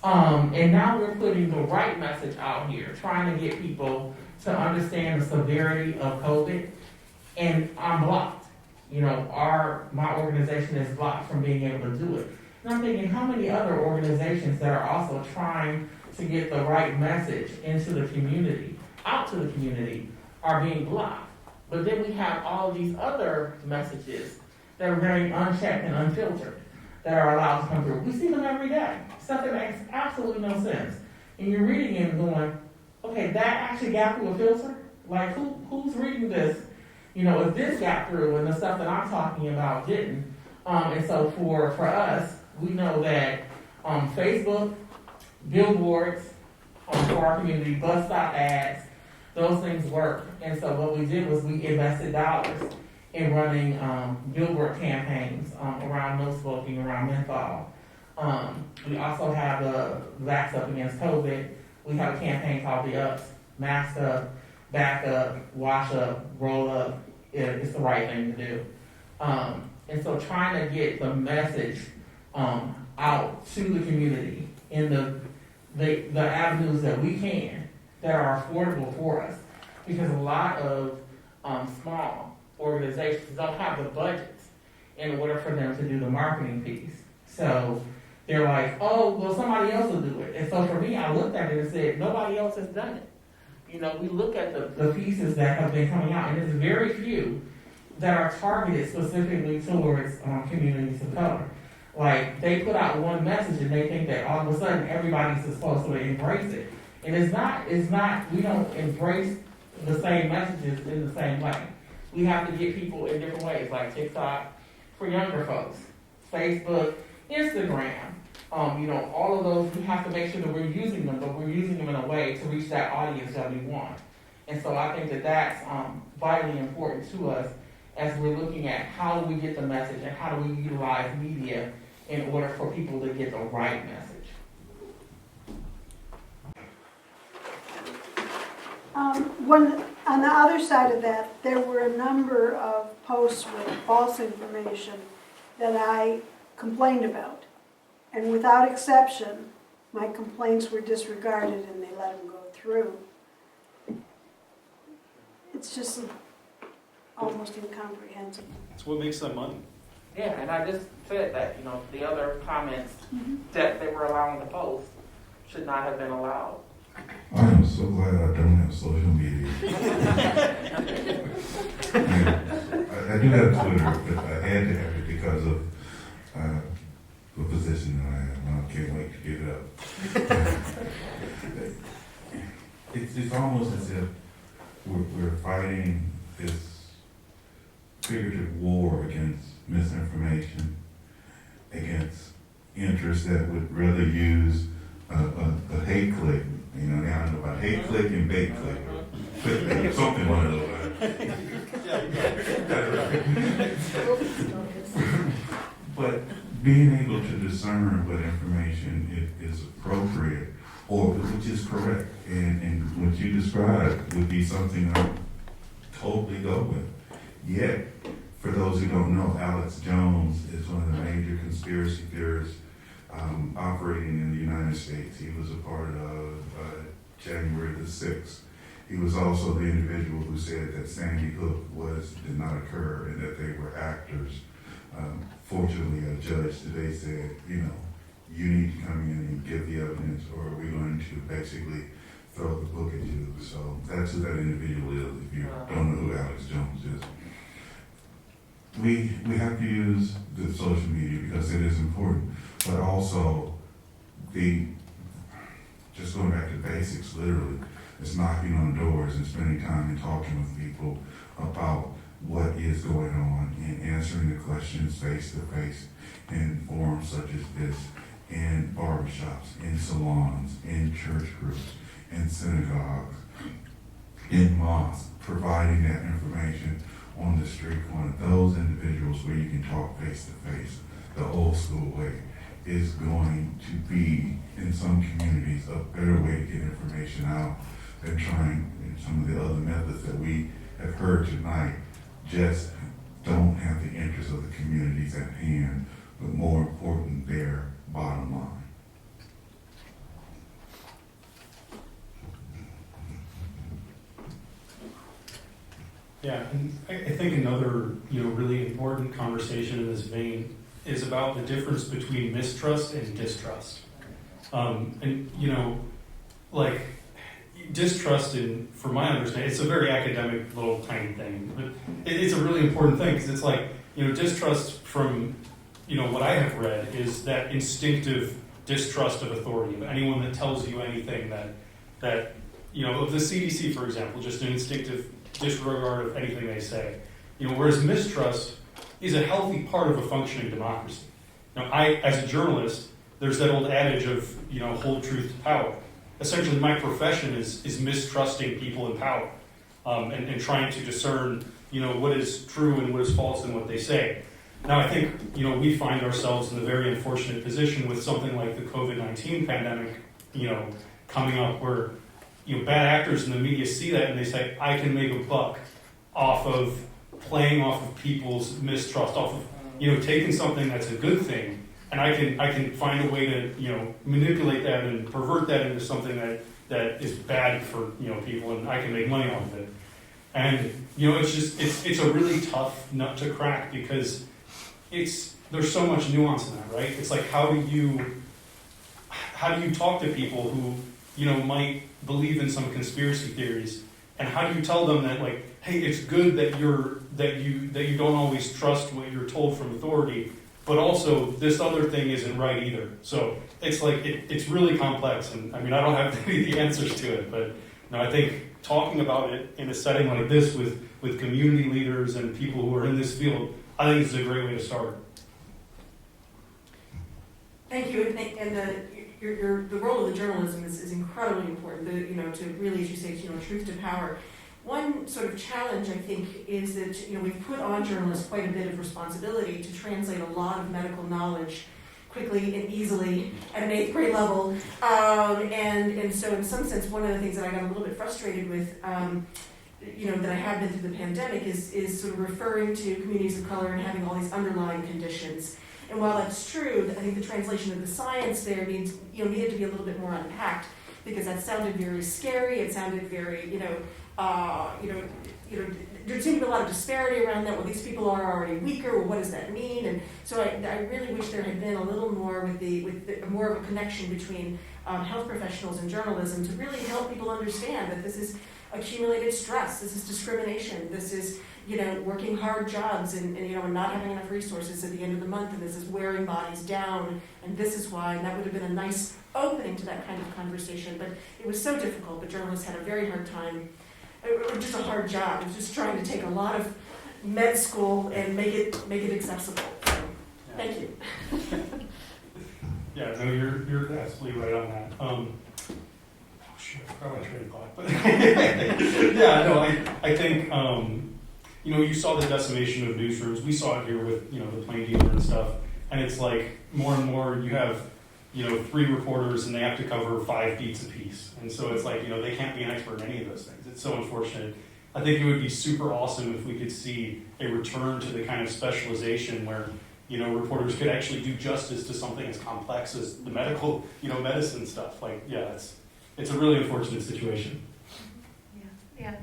And now we're putting the right message out here, trying to get people to understand the severity of COVID, and I'm blocked. You know, my organization is blocked from being able to do it. And I'm thinking, how many other organizations that are also trying to get the right message into the community, out to the community, are being blocked? But then we have all these other messages that are very unchecked and unfiltered that are allowed to come through. We see them every day. Stuff that makes absolutely no sense. And you're reading it and going, okay, that actually got through a filter? Like, who's reading this? You know, if this got through and the stuff that I'm talking about didn't. And so for us, we know that Facebook, billboards for our community, bus stop ads, those things work. And so what we did was we invested dollars in running billboard campaigns around no smoking, around menthol. We also have the Vax Up Against COVID. We have a campaign called The Ups, Mask Up, Back Up, Wash Up, Roll Up. It's the right thing to do. And so trying to get the message out to the community in the avenues that we can, that are affordable for us. Because a lot of small organizations don't have the budgets in order for them to do the marketing piece. So they're like, oh, well, somebody else will do it. And so for me, I looked at it and said, nobody else has done it. You know, we look at the pieces that have been coming out, and there's very few that are targeted specifically towards communities of color. Like, they put out one message and they think that all of a sudden everybody's supposed to embrace it. And it's not, we don't embrace the same messages in the same way. We have to get people in different ways, like TikTok for younger folks, Facebook, Instagram, you know, all of those, we have to make sure that we're using them, but we're using them in a way to reach that audience that we want. And so I think that that's vitally important to us as we're looking at how do we get the message and how do we utilize media in order for people to get the right message. On the other side of that, there were a number of posts with false information that I complained about. And without exception, my complaints were disregarded and they let them go through. It's just almost incomprehensible. That's what makes them money. Yeah, and I just said that, you know, the other comments that they were allowing to post should not have been allowed. I am so glad I don't have social media. I do have Twitter, but I had to have it because of the position that I have, and I can't wait to give it up. It's almost as if we're fighting this figurative war against misinformation, against interests that would rather use a hate click. You know, I don't know about hate click and bait click, click, something one of those. But being able to discern what information is appropriate or which is correct, and what you described would be something I totally go with. Yet, for those who don't know, Alex Jones is one of the major conspiracy theorists operating in the United States. He was a part of January the 6th. He was also the individual who said that Sandy Hook did not occur and that they were actors. Fortunately, a judge today said, you know, you need to come in and give the evidence or we're going to basically throw the book at you. So that's who that individual is, if you don't know who Alex Jones is. We have to use the social media because it is important, but also just going back to basics, literally, it's knocking on doors and spending time and talking with people about what is going on and answering the questions face to face in forums such as this, in barbershops, in salons, in church groups, in synagogues, in mosques, providing that information on the street corner. Those individuals where you can talk face to face, the old school way, is going to be, in some communities, a better way to get information out than trying some of the other methods that we have heard tonight, just don't have the interests of the communities at hand, but more important, their bottom line. Yeah, and I think another, really important conversation in this vein is about the difference between mistrust and distrust. Like distrust, from my understanding, it's a very academic little tiny thing, but it's a really important thing because it's like, distrust from, what I have read is that instinctive distrust of authority, of anyone that tells you anything that of the CDC, for example, just an instinctive disregard of anything they say. Whereas mistrust is a healthy part of a functioning democracy. I, as a journalist, there's that old adage of, hold truth to power. Essentially, my profession is mistrusting people in power and trying to discern, what is true and what is false in what they say. Now, I think, we find ourselves in the very unfortunate position with something like the COVID-19 pandemic, coming up where, bad actors in the media see that and they say, I can make a buck off of playing off of people's mistrust, off of, taking something that's a good thing, and I can find a way to, manipulate that and pervert that into something that is bad for, people, and I can make money off of it. And, it's a really tough nut to crack because there's so much nuance in that, right? It's like, how do you talk to people who, might believe in some conspiracy theories, and how do you tell them that, like, hey, it's good that you don't always trust what you're told from authority, but also this other thing isn't right either. So it's like it's really complex, and I mean I don't have the answers to it, but I think talking about it in a setting like this with community leaders and people who are in this field, I think is a great way to start. Thank you, and the role of the journalism is incredibly important. To really, as you say, truth to power. One sort of challenge, I think, is that we've put on journalists quite a bit of responsibility to translate a lot of medical knowledge quickly and easily at an 8th grade level, and so in some sense, one of the things that I got a little bit frustrated with, that I have been through the pandemic is sort of referring to communities of color and having all these underlying conditions. And while that's true, I think the translation of the science there needed to be a little bit more unpacked because that sounded very scary. It sounded very, there seemed to be a lot of disparity around that. Well, these people are already weaker. Well, what does that mean? And so I really wish there had been a little more with more of a connection between health professionals and journalism to really help people understand that this is accumulated stress. This is discrimination. This is working hard jobs and not having enough resources at the end of the month, and this is wearing bodies down, and this is why, and that would have been a nice opening to that kind of conversation, but it was so difficult. The journalists had a very hard time, or just a hard job. It was just trying to take a lot of med school and make it accessible. So, thank you. Yeah, no, you're absolutely right on that. I forgot my train of thought, but yeah, no, I think you saw the decimation of newsrooms. We saw it here with the Plain Dealer and stuff, and it's like more and more you have 3 reporters and they have to cover 5 beats apiece, and so it's like they can't be an expert in any of those things. It's so unfortunate. I think it would be super awesome if we could see a return to the kind of specialization where reporters could actually do justice to something as complex as the medical medicine stuff. Like, yeah, it's a really unfortunate situation. Yeah,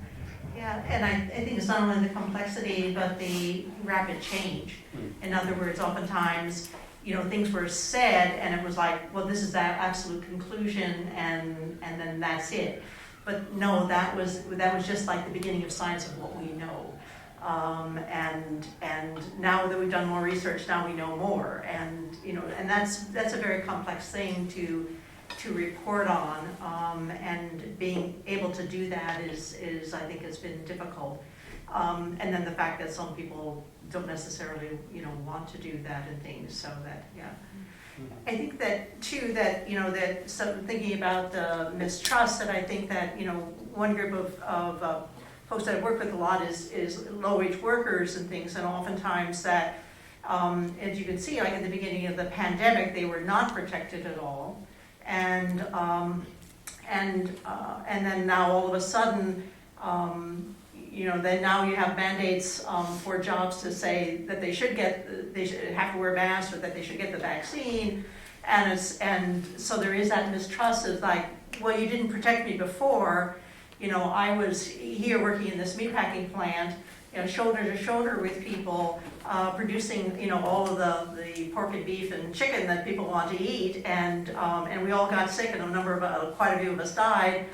and I think it's not only the complexity, but the rapid change. In other words, oftentimes, things were said, and it was like, well, this is that absolute conclusion, and then that's it. But no, that was just like the beginning of science of what we know. And now that we've done more research, now we know more, and that's a very complex thing to report on, and being able to do that is I think has been difficult. And then the fact that some people don't necessarily want to do that and things, so that I think that too that so thinking about the mistrust, that I think that one group of folks that I work with a lot is low-wage workers and things, and oftentimes that as you can see, like at the beginning of the pandemic, they were not protected at all. And then now all of a sudden, then now you have mandates for jobs to say that they should have to wear masks or that they should get the vaccine. And so there is that mistrust of like, well, you didn't protect me before. I was here working in this meatpacking plant, shoulder to shoulder with people, producing, all of the pork and beef and chicken that people want to eat, and we all got sick, and quite a few of us died.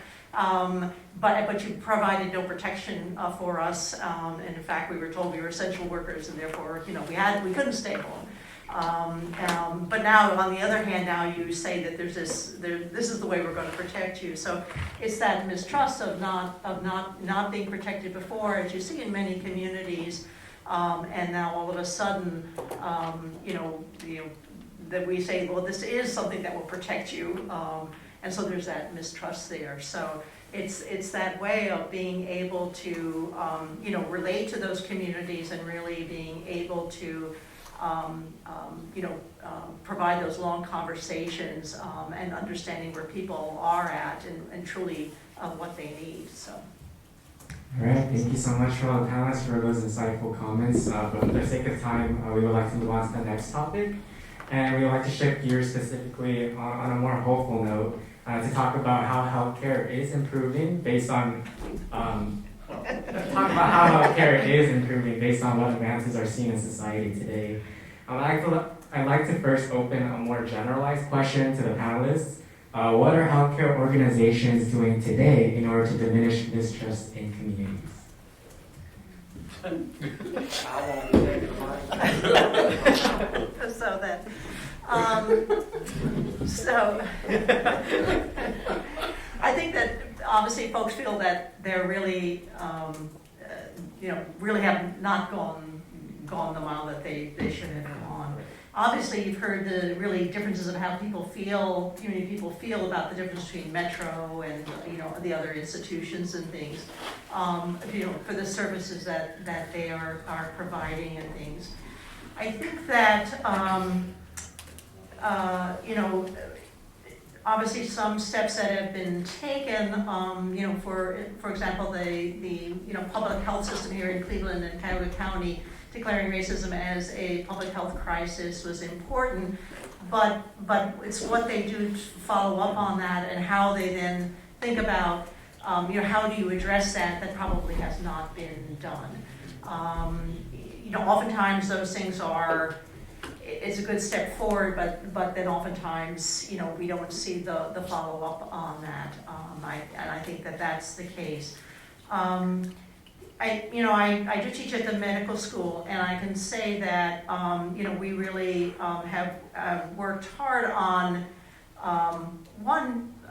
But you provided no protection for us, and in fact, we were told we were essential workers, and therefore, we couldn't stay home. But now, on the other hand, now you say that this is the way we're going to protect you. So it's that mistrust of not being protected before, as you see in many communities, and now all of a sudden, that we say, well, this is something that will protect you, and so there's that mistrust there. So it's that way of being able to relate to those communities and really being able to provide those long conversations and understanding where people are at and truly what they need. So. All right, thank you so much for all the panelists for those insightful comments. But for the sake of time, we would like to move on to the next topic. And we would like to shift gears specifically on a more hopeful note to talk about how healthcare is improving based on what advances are seen in society today. I'd like to first open a more generalized question to the panelists. What are healthcare organizations doing today in order to diminish mistrust in communities? So I think that obviously folks feel that they're really, really have not gone the mile that they should have gone. Obviously, you've heard the really differences of how community people feel about the difference between Metro and the other institutions and things, for the services that they are providing and things. I think that obviously some steps that have been taken, for example, the public health system here in Cleveland and Cuyahoga County declaring racism as a public health crisis was important, but it's what they do to follow up on that and how they then think about, how do you address that probably has not been done. Oftentimes those things it's a good step forward, but then oftentimes, we don't see the follow-up on that, and I think that that's the case. I do teach at the medical school, and I can say that, we really have worked hard on,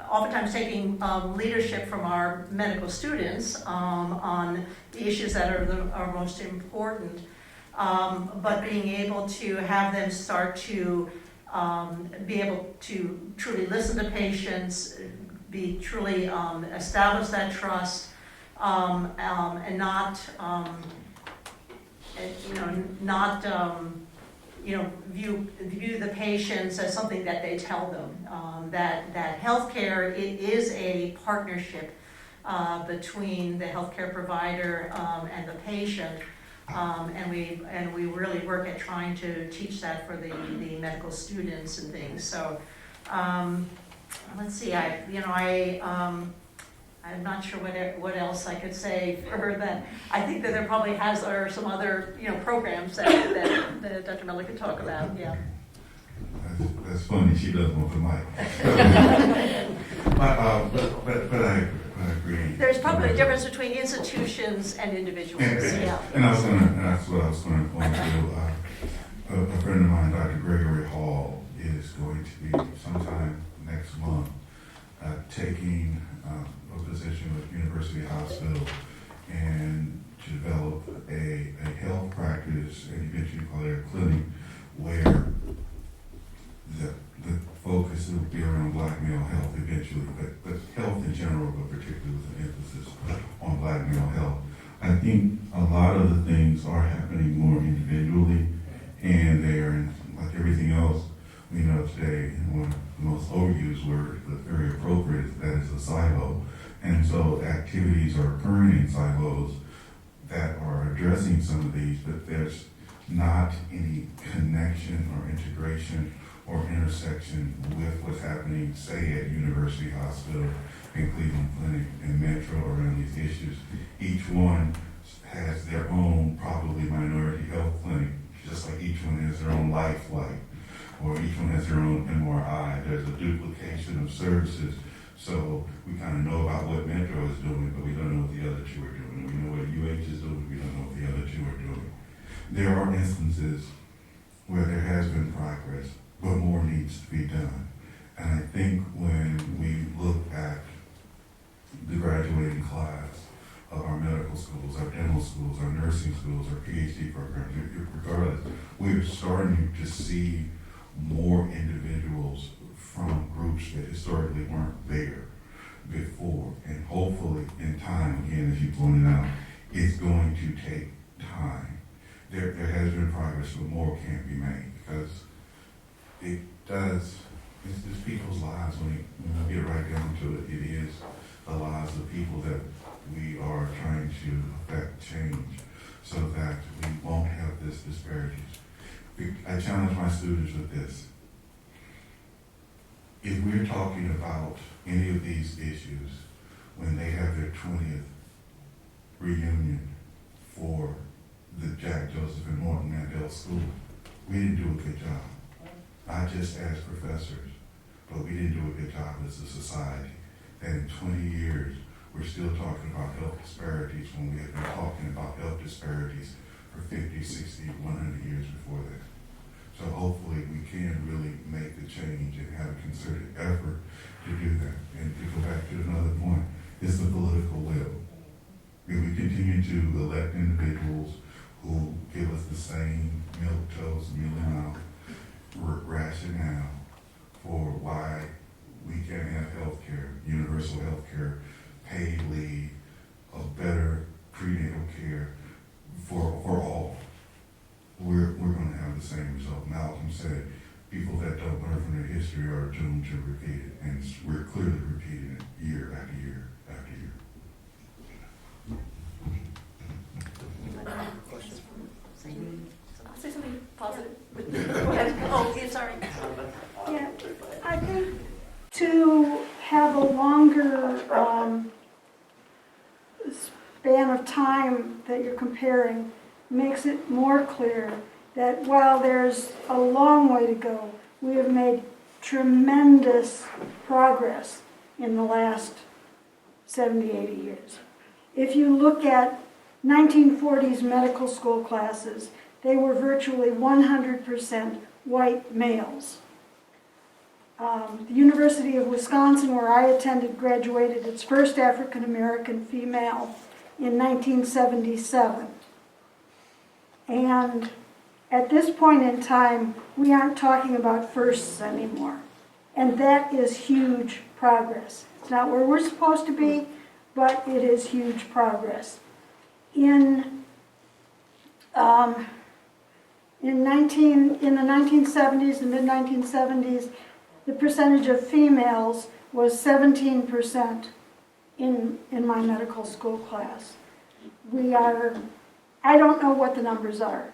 oftentimes taking leadership from our medical students on the issues that are most important, but being able to have them start to be able to truly listen to patients, be truly establish that trust, and not view the patients as something that they tell them. That healthcare is a partnership between the healthcare provider and the patient, and we really work at trying to teach that for the medical students and things. So let's see. I'm not sure what else I could say for that. I think that there probably are some other programs that Dr. Miller could talk about. Yeah. That's funny. She doesn't want the mic. But I agree. There's probably a difference between institutions and individuals. Yeah. And that's what I was going to point to. A friend of mine, Dr. Gregory Hall, is going to be sometime next month taking a position with University Hospital and to develop a health practice and eventually call it a clinic where the focus will be around Black male health eventually, but health in general, but particularly with an emphasis on Black male health. I think a lot of the things are happening more individually, and they are, like everything else we know today, one of the most overused words, but very appropriate, that is a silo. And so activities are occurring in silos, that are addressing some of these, but there's not any connection or integration or intersection with what's happening, say, at University Hospital and Cleveland Clinic and Metro around these issues. Each one has their own probably minority health clinic, just like each one has their own Lifeline, or each one has their own MRI. There's a duplication of services. So we kind of know about what Metro is doing, but we don't know what the other two are doing. We know what UH is doing, we don't know what the other two are doing. There are instances where there has been progress, but more needs to be done. And I think when we look at the graduating class of our medical schools, our dental schools, our nursing schools, our PhD programs, regardless, we're starting to see more individuals from groups that historically weren't there before. And hopefully in time, again, as you pointed out, it's going to take time. There has been progress, but more can't be made because it's just people's lives. When we get right down to it, it is the lives of people that we are trying to affect change so that we won't have this disparities. I challenge my students with this. If we're talking about any of these issues when they have their 20th reunion for the Jack Joseph and Morton Mandel School, we didn't do a good job. Not just as professors, but we didn't do a good job as a society. That in 20 years, we're still talking about health disparities when we have been talking about health disparities for 50, 60, 100 years before that. So hopefully we can really make the change and have a concerted effort to do that. And to go back to another point, it's the political will. If we continue to elect individuals who give us the same milquetoast, mealy-mouthed rationale for why we can't have health care, universal health care, paid leave, a better prenatal care for all, we're going to have the same result. Malcolm said, people that don't learn from their history are doomed to repeat it, and we're clearly repeating it year after year after year. I'll say something positive. Go ahead. Oh, yeah, sorry. Yeah, I think to have a longer span of time that you're comparing makes it more clear that while there's a long way to go, we have made tremendous progress in the last 70, 80 years. If you look at 1940s medical school classes, they were virtually 100% white males. The University of Wisconsin, where I attended, graduated its first African American female in 1977. And at this point in time, we aren't talking about firsts anymore. And that is huge progress. It's not where we're supposed to be, but it is huge progress. In the 1970s, the mid-1970s, the percentage of females was 17% in my medical school class. We are, I don't know what the numbers are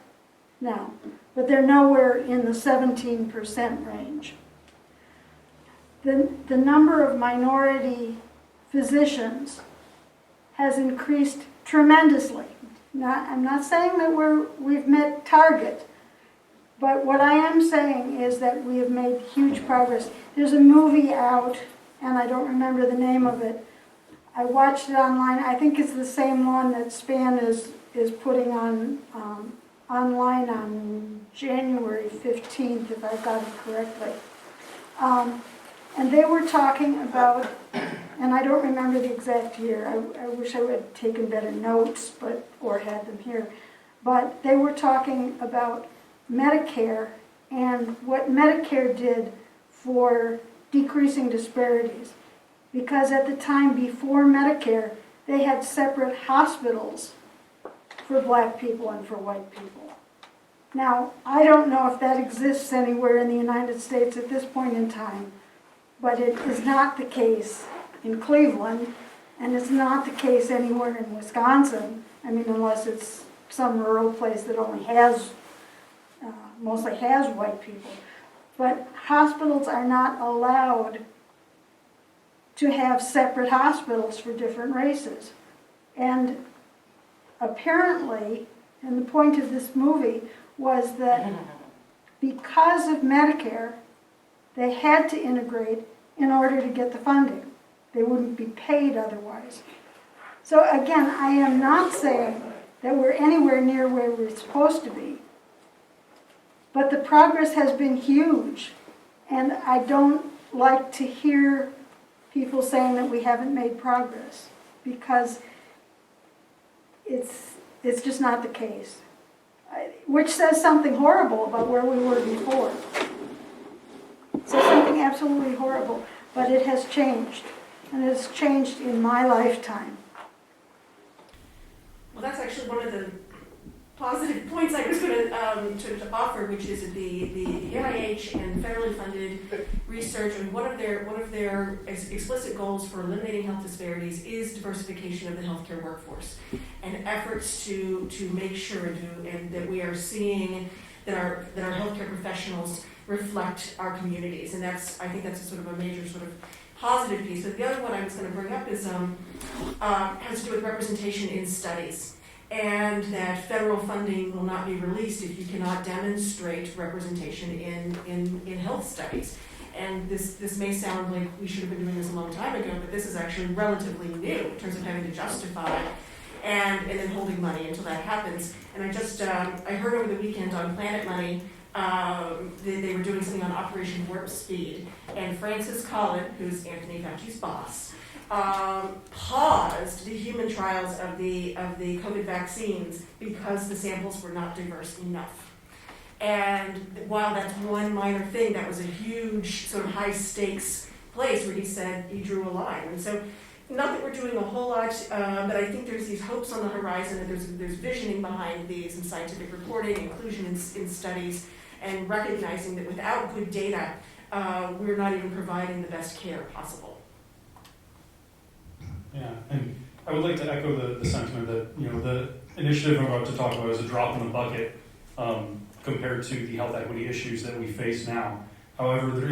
now, but they're nowhere in the 17% range. The number of minority physicians has increased tremendously. I'm not saying that we've met target, but what I am saying is that we have made huge progress. There's a movie out, and I don't remember the name of it. I watched it online. I think it's the same one that SPAN is putting on online on January 15th, if I've got it correctly. And they were talking about, and I don't remember the exact year. I wish I would have taken better notes, or had them here. But they were talking about Medicare and what Medicare did for decreasing disparities. Because at the time before Medicare, they had separate hospitals for black people and for white people. Now, I don't know if that exists anywhere in the United States at this point in time, but it is not the case in Cleveland, and it's not the case anywhere in Wisconsin, I mean, unless it's some rural place that only has, mostly has white people. But hospitals are not allowed to have separate hospitals for different races. And apparently, and the point of this movie was that because of Medicare, they had to integrate in order to get the funding. They wouldn't be paid otherwise. So again, I am not saying that we're anywhere near where we're supposed to be, but the progress has been huge, and I don't like to hear people saying that we haven't made progress, because it's just not the case. Which says something horrible about where we were before. It says something absolutely horrible, but it has changed, and it has changed in my lifetime. Well, that's actually one of the positive points I was going to offer, which is the NIH and federally funded research, and one of their explicit goals for eliminating health disparities is diversification of the healthcare workforce, and efforts to make sure and that we are seeing that our healthcare professionals reflect our communities, and I think that's a sort of a major sort of positive piece. But the other one I was going to bring up is has to do with representation in studies, and that federal funding will not be released if you cannot demonstrate representation in health studies. And this may sound like we should have been doing this a long time ago, but this is actually relatively new in terms of having to justify and then holding money until that happens. And I heard over the weekend on Planet Money, they were doing something on Operation Warp Speed, and Francis Collin, who's Anthony Fauci's boss, paused the human trials of the COVID vaccines because the samples were not diverse enough. And while that's one minor thing, that was a huge sort of high stakes place where he drew a line. And so, not that we're doing a whole lot, but I think there's these hopes on the horizon, and there's visioning behind these, and scientific reporting, inclusion in studies, and recognizing that without good data, we're not even providing the best care possible. Yeah, and I would like to echo the sentiment that, the initiative I'm about to talk about is a drop in the bucket compared to the health equity issues that we face now. However, there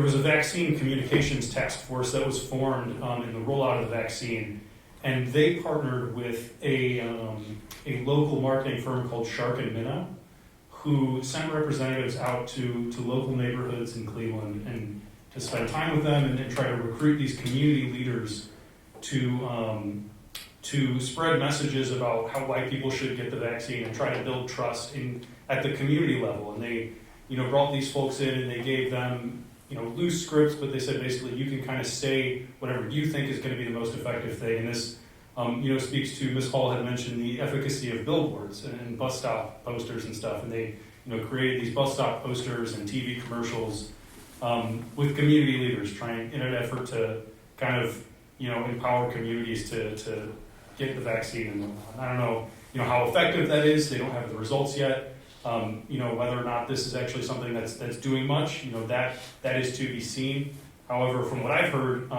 was a vaccine communications task force that was formed in the rollout of the vaccine, and they partnered with a local marketing firm called Shark and Minnow, who sent representatives out to local neighborhoods in Cleveland and to spend time with them and try to recruit these community leaders to spread messages about how white people should get the vaccine and try to build trust at the community level. And they, brought these folks in and they gave them, loose scripts, but they said basically you can kind of say whatever you think is going to be the most effective thing. And this, speaks to, Ms. Hall had mentioned the efficacy of billboards and bus stop posters and stuff. And they, created these bus stop posters and TV commercials with community leaders trying in an effort to kind of, empower communities to get the vaccine. And I don't know, how effective that is. They don't have the results yet. Whether or not this is actually something that's doing much, that is to be seen. However, from what I've heard,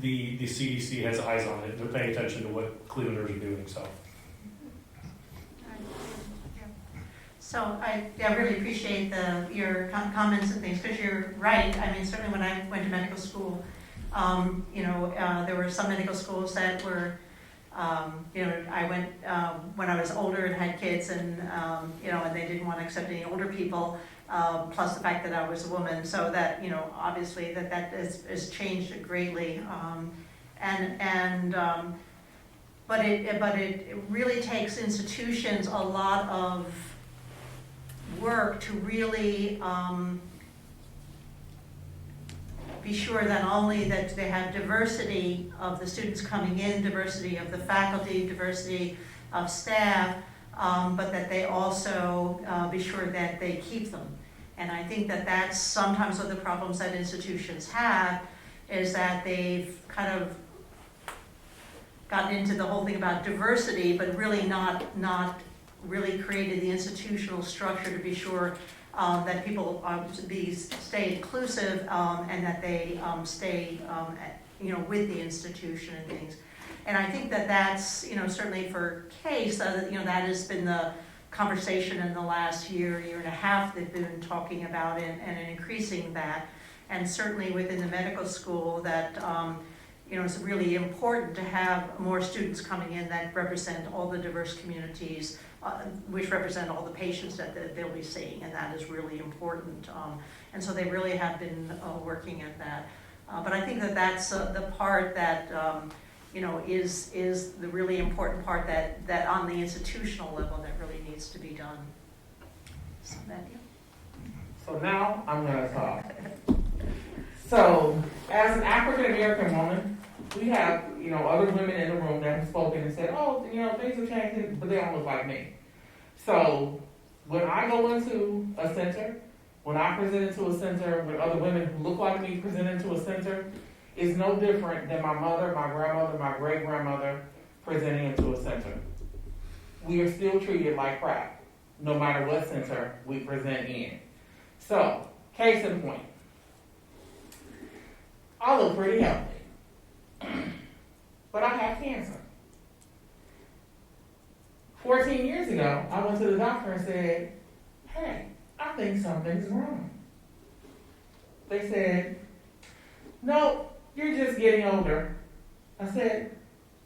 the CDC has eyes on it. They're paying attention to what Clevelanders are doing. So I really appreciate your comments and things, because you're right. I mean, certainly when I went to medical school, there were some medical schools that were, I went when I was older and had kids, and and they didn't want to accept any older people, plus the fact that I was a woman. So that, obviously that has changed greatly, but it really takes institutions a lot of work to really be sure that not only that they have diversity of the students coming in, diversity of the faculty, diversity of staff, but that they also be sure that they keep them. And I think that that's sometimes one of the problems that institutions have, is that they've kind of gotten into the whole thing about diversity, but really not really created the institutional structure to be sure that people stay inclusive, and that they stay with the institution and things. And I think that that's, certainly for case, that has been the conversation in the last year and a half they've been talking about and increasing that. And certainly within the medical school that, it's really important to have more students coming in that represent all the diverse communities, which represent all the patients that they'll be seeing, and that is really important. And so they really have been working at that. But I think that that's the part that, is the really important part that on the institutional level that really needs to be done. So, Matthew? So now I'm gonna talk. So, as an African American woman, we have, other women in the room that have spoken and said, oh, things are changing, but they don't look like me. So, when I go into a center, when I present into a center, when other women who look like me present into a center, it's no different than my mother, my grandmother, my great-grandmother presenting into a center. We are still treated like crap, no matter what center we present in. So, case in point. I look pretty healthy, but I have cancer. 14 years ago, I went to the doctor and said, hey, I think something's wrong. They said, no, you're just getting older. I said,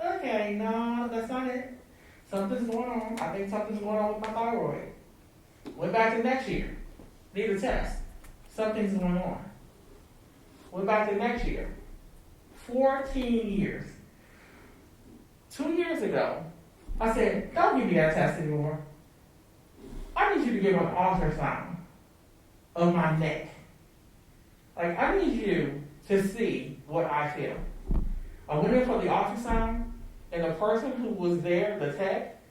okay, no, that's not it. Something's going on. I think something's going on with my thyroid. Went back to next year. Did a test. Something's going on. Went back to next year. 14 years. 2 years ago, I said, don't give me that test anymore. I need you to give an ultrasound of my neck. Like, I need you to see what I feel. I went in for the ultrasound, and the person who was there, the tech,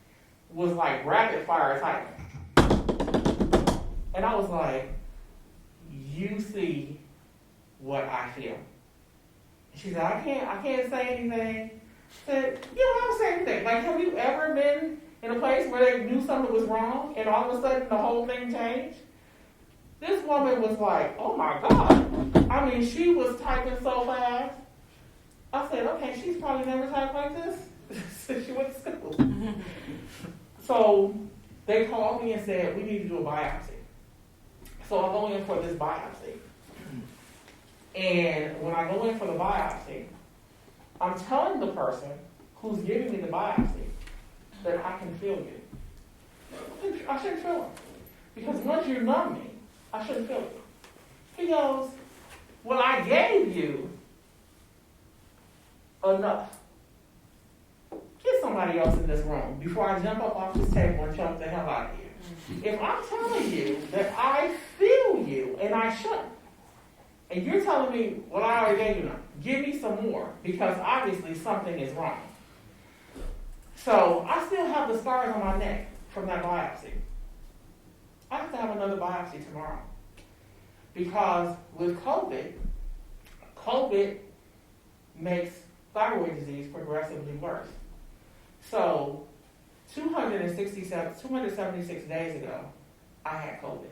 was like rapid fire typing. And I was like, you see what I feel. She said, I can't say anything. I said, you don't have to say anything. Like, have you ever been in a place where they knew something was wrong and all of a sudden the whole thing changed? This woman was like, oh my God. I mean, she was typing so fast. I said, okay, she's probably never typed like this since she went to school. So they called me and said, we need to do a biopsy. So I go in for this biopsy. And when I go in for the biopsy, I'm telling the person who's giving me the biopsy that I can feel you. I shouldn't feel him. Because once you numb me, I shouldn't feel you. He goes, well, I gave you enough. Get somebody else in this room before I jump up off this table and choke the hell out of you. If I'm telling you that I feel you and I shouldn't, and you're telling me, well, I already gave you enough, give me some more, because obviously something is wrong. So I still have the scars on my neck from that biopsy. I have to have another biopsy tomorrow. Because with COVID makes thyroid disease progressively worse. So 276 days ago, I had COVID.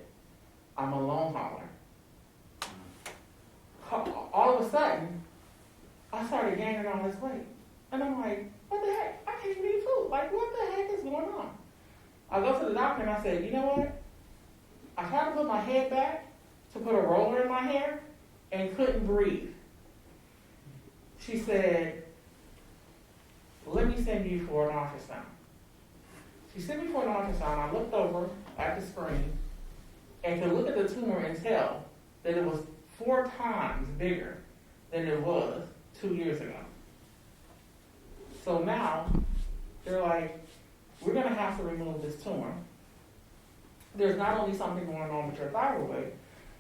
I'm a lone hauler. All of a sudden, I started gaining all this weight. And I'm like, what the heck? I can't even eat food. Like, what the heck is going on? I go to the doctor and I said, you know what? I tried to put my head back to put a roller in my hair and couldn't breathe. She said, let me send you for an ultrasound. She sent me for an ultrasound. I looked over at the screen and could look at the tumor and tell that it was 4 times bigger than it was 2 years ago. So now, they're like, we're going to have to remove this tumor. There's not only something going on with your thyroid,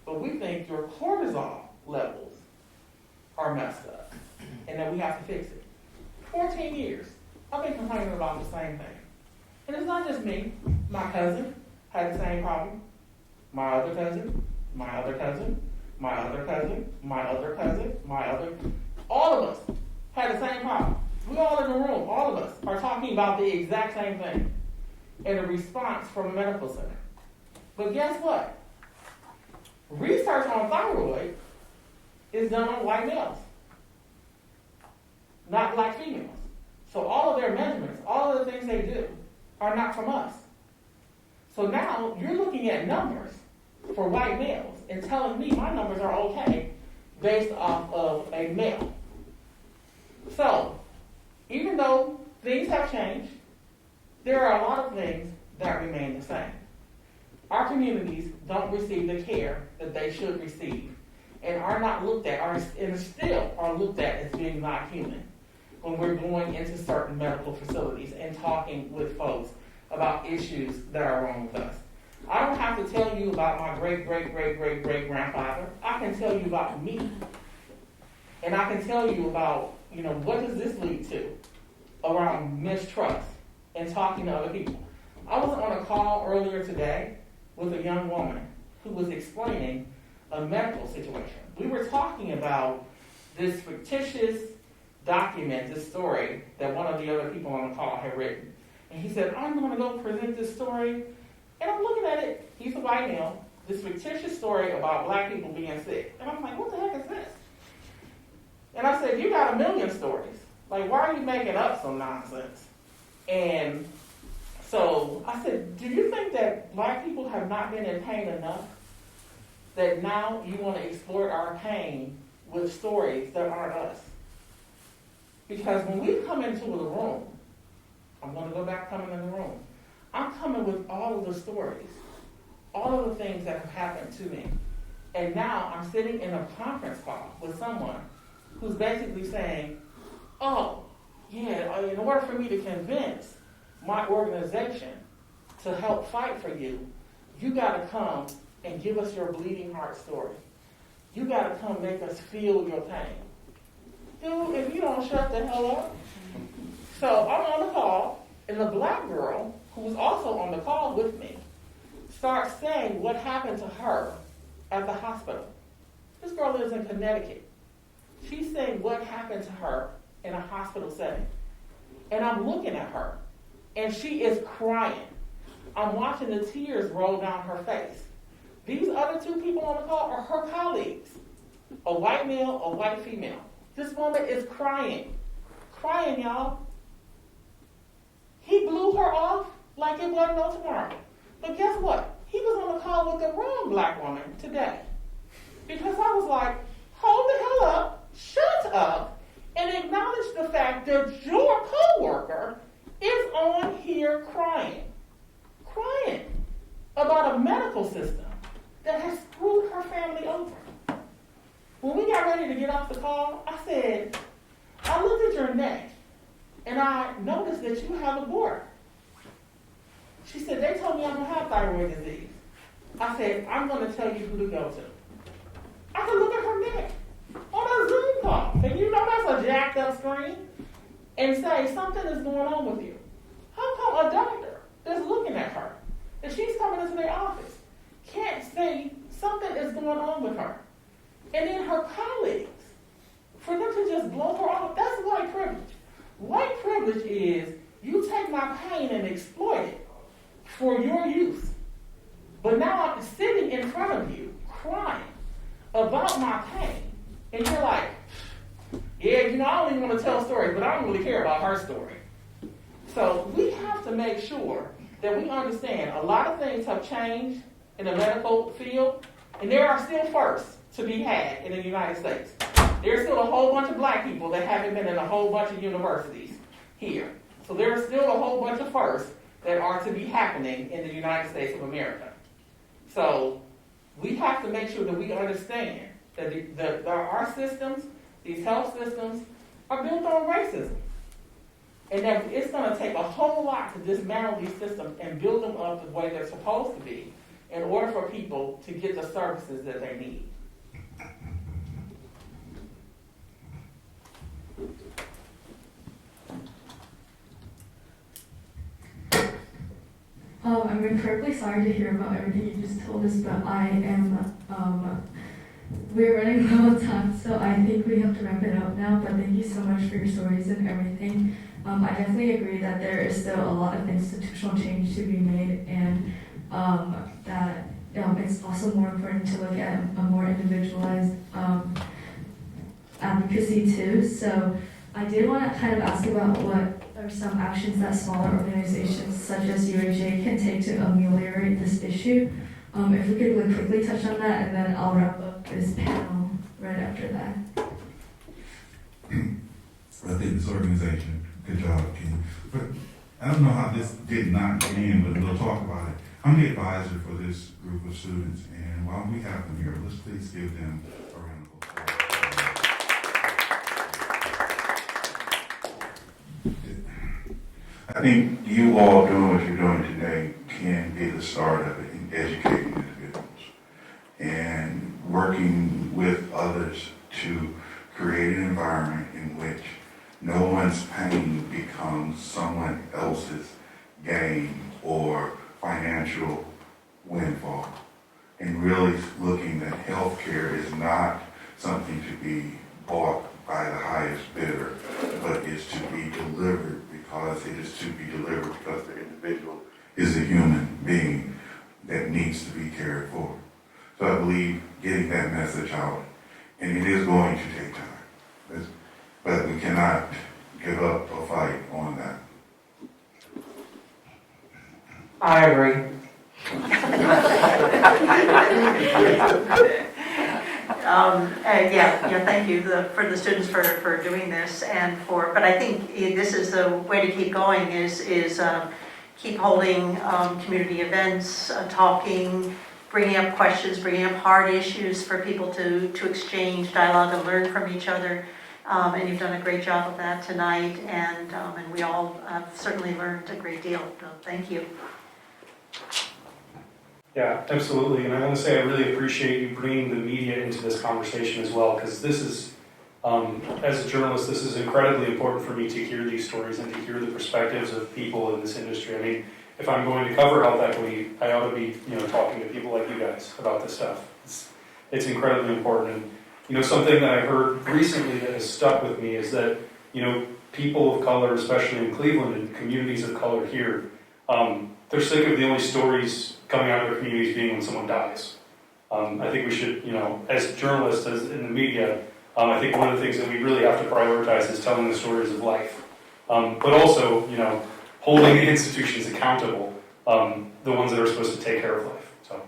but we think your cortisol levels are messed up and that we have to fix it. 14 years, I've been complaining about the same thing. And it's not just me. My cousin had the same problem. My other cousin, my other cousin, my other cousin, my other cousin, my other... All of us had the same problem. We all in the room, all of us, are talking about the exact same thing in a response from a medical center. But guess what? Research on thyroid is done on white males, not black females. So all of their measurements, all of the things they do are not from us. So now you're looking at numbers for white males and telling me my numbers are okay based off of a male. So even though things have changed, there are a lot of things that remain the same. Our communities don't receive the care that they should receive and are not looked at, and still are looked at as being not human when we're going into certain medical facilities and talking with folks about issues that are wrong with us. I don't have to tell you about my great-great-great-great-great-grandfather. I can tell you about me. And I can tell you about, what does this lead to around mistrust and talking to other people. I was on a call earlier today with a young woman who was explaining a medical situation. We were talking about this fictitious document, this story that one of the other people on the call had written. And he said, I'm going to go present this story. And I'm looking at it, he's a white male, this fictitious story about black people being sick. And I'm like, what the heck is this? And I said, you got a million stories. Like, why are you making up some nonsense? And so I said, do you think that black people have not been in pain enough that now you want to exploit our pain with stories that aren't us? Because when we come into the room, I'm going to go back coming in the room, I'm coming with all of the stories, all of the things that have happened to me. And now I'm sitting in a conference call with someone who's basically saying, oh, yeah, in order for me to convince my organization to help fight for you, you got to come and give us your bleeding heart story. You got to come make us feel your pain. Dude, if you don't shut the hell up. So I'm on the call, and the black girl, who was also on the call with me, starts saying what happened to her at the hospital. This girl lives in Connecticut. She's saying what happened to her in a hospital setting. And I'm looking at her, and she is crying. I'm watching the tears roll down her face. These other two people on the call are her colleagues, a white male, a white female. This woman is crying, y'all. He blew her off like it wasn't no tomorrow. But guess what? He was on the call with the wrong black woman today. Because I was like, hold the hell up, shut up, and acknowledge the fact that your coworker is on here crying about a medical system that has screwed her family over. When we got ready to get off the call, I said, I looked at your neck, and I noticed that you have a board. She said, they told me I'm going to have thyroid disease. I said, I'm going to tell you who to go to. I could look at her neck on a Zoom call, and you know that's a jacked up screen, and say something is going on with you. How come a doctor that's looking at her, and she's coming into their office, can't say something is going on with her? And then her colleagues, for them to just blow her off, that's white privilege. White privilege is you take my pain and exploit it for your use. But now I'm sitting in front of you crying about my pain. And you're like, yeah, I don't even want to tell stories, but I don't really care about her story. So we have to make sure that we understand a lot of things have changed in the medical field, and there are still firsts to be had in the United States. There's still a whole bunch of black people that haven't been in a whole bunch of universities here. So there's still a whole bunch of firsts that are to be happening in the United States of America. So we have to make sure that we understand that our systems, these health systems, are built on racism. And that it's going to take a whole lot to dismantle these systems and build them up the way they're supposed to be in order for people to get the services that they need. I'm incredibly sorry to hear about everything you just told us, but we're running low on time, so I think we have to wrap it up now, but thank you so much for your stories and everything. I definitely agree that there is still a lot of institutional change to be made, and that it's also more important to look at a more individualized advocacy too. So I did want to kind of ask about what are some actions that smaller organizations such as UHA can take to ameliorate this issue. If we could really quickly touch on that, and then I'll wrap up this panel right after that. I think this organization, good job, Ken. But I don't know how this did not get in, but we'll talk about it. I'm the advisor for this group of students, and while we have them here, let's please give them a round of applause. I think you all doing what you're doing today can be the start of it in educating individuals and working with others to create an environment in which no one's pain becomes someone else's gain or financial windfall. And really looking that healthcare is not something to be bought by the highest bidder, but is to be delivered because it is to be delivered because the individual is a human being that needs to be cared for. So I believe getting that message out, and it is going to take time, but we cannot give up a fight on that. I agree. Thank you for the students for doing this but I think this is the way to keep going is keep holding community events, talking, bringing up questions, bringing up hard issues for people to exchange, dialogue, and learn from each other. And you've done a great job of that tonight, and we all have certainly learned a great deal. So thank you. Yeah, absolutely. And I want to say I really appreciate you bringing the media into this conversation as well, because this is, as a journalist, this is incredibly important for me to hear these stories and to hear the perspectives of people in this industry. I mean, if I'm going to cover health equity, I ought to be, talking to people like you guys about this stuff. It's incredibly important. And, something that I heard recently that has stuck with me is that, people of color, especially in Cleveland and communities of color here, they're sick of the only stories coming out of their communities being when someone dies. I think we should, as journalists, as in the media, I think one of the things that we really have to prioritize is telling the stories of life. But also, holding the institutions accountable, the ones that are supposed to take care of life. So.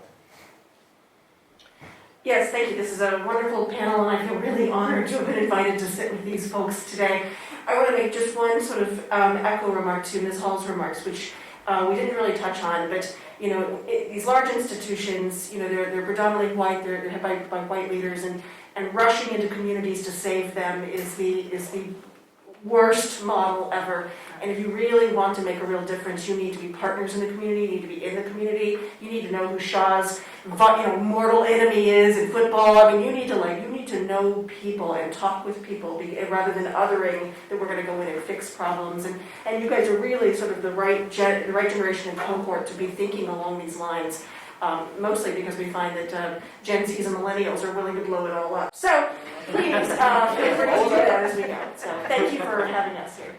Yes, thank you. This is a wonderful panel, and I feel really honored to have been invited to sit with these folks today. I want to make just one sort of echo remark to Ms. Hall's remarks, which we didn't really touch on, but these large institutions, they're predominantly white, they're head by white leaders, and rushing into communities to save them is the worst model ever. And if you really want to make a real difference, you need to be partners in the community, you need to be in the community, you need to know who Shaw's mortal enemy is in football. I mean, you need to know people and talk with people rather than othering that we're going to go in and fix problems. And you guys are really sort of the right generation and cohort to be thinking along these lines. Mostly because we find that Gen Zs and millennials are willing to blow it all up. So please feel free to do that as we go. So thank you for having us here.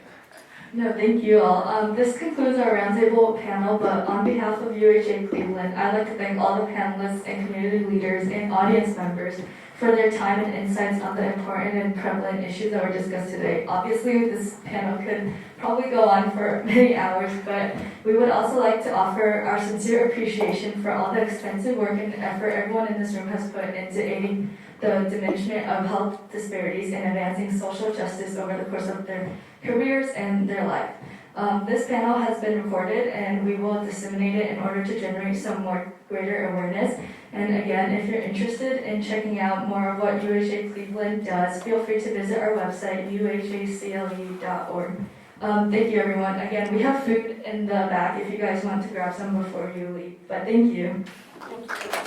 No, thank you all. This concludes our roundtable panel, but on behalf of UHA Cleveland, I'd like to thank all the panelists and community leaders and audience members for their time and insights on the important and prevalent issues that were discussed today. Obviously, this panel could probably go on for many hours, but we would also like to offer our sincere appreciation for all the extensive work and effort everyone in this room has put into aiding the diminishment of health disparities and advancing social justice over the course of their careers and their life. This panel has been recorded, and we will disseminate it in order to generate some more greater awareness. And again, if you're interested in checking out more of what UHA Cleveland does, feel free to visit our website, uhacle.org. Thank you, everyone. Again, we have food in the back if you guys want to grab some before you leave. But thank you. Thank you.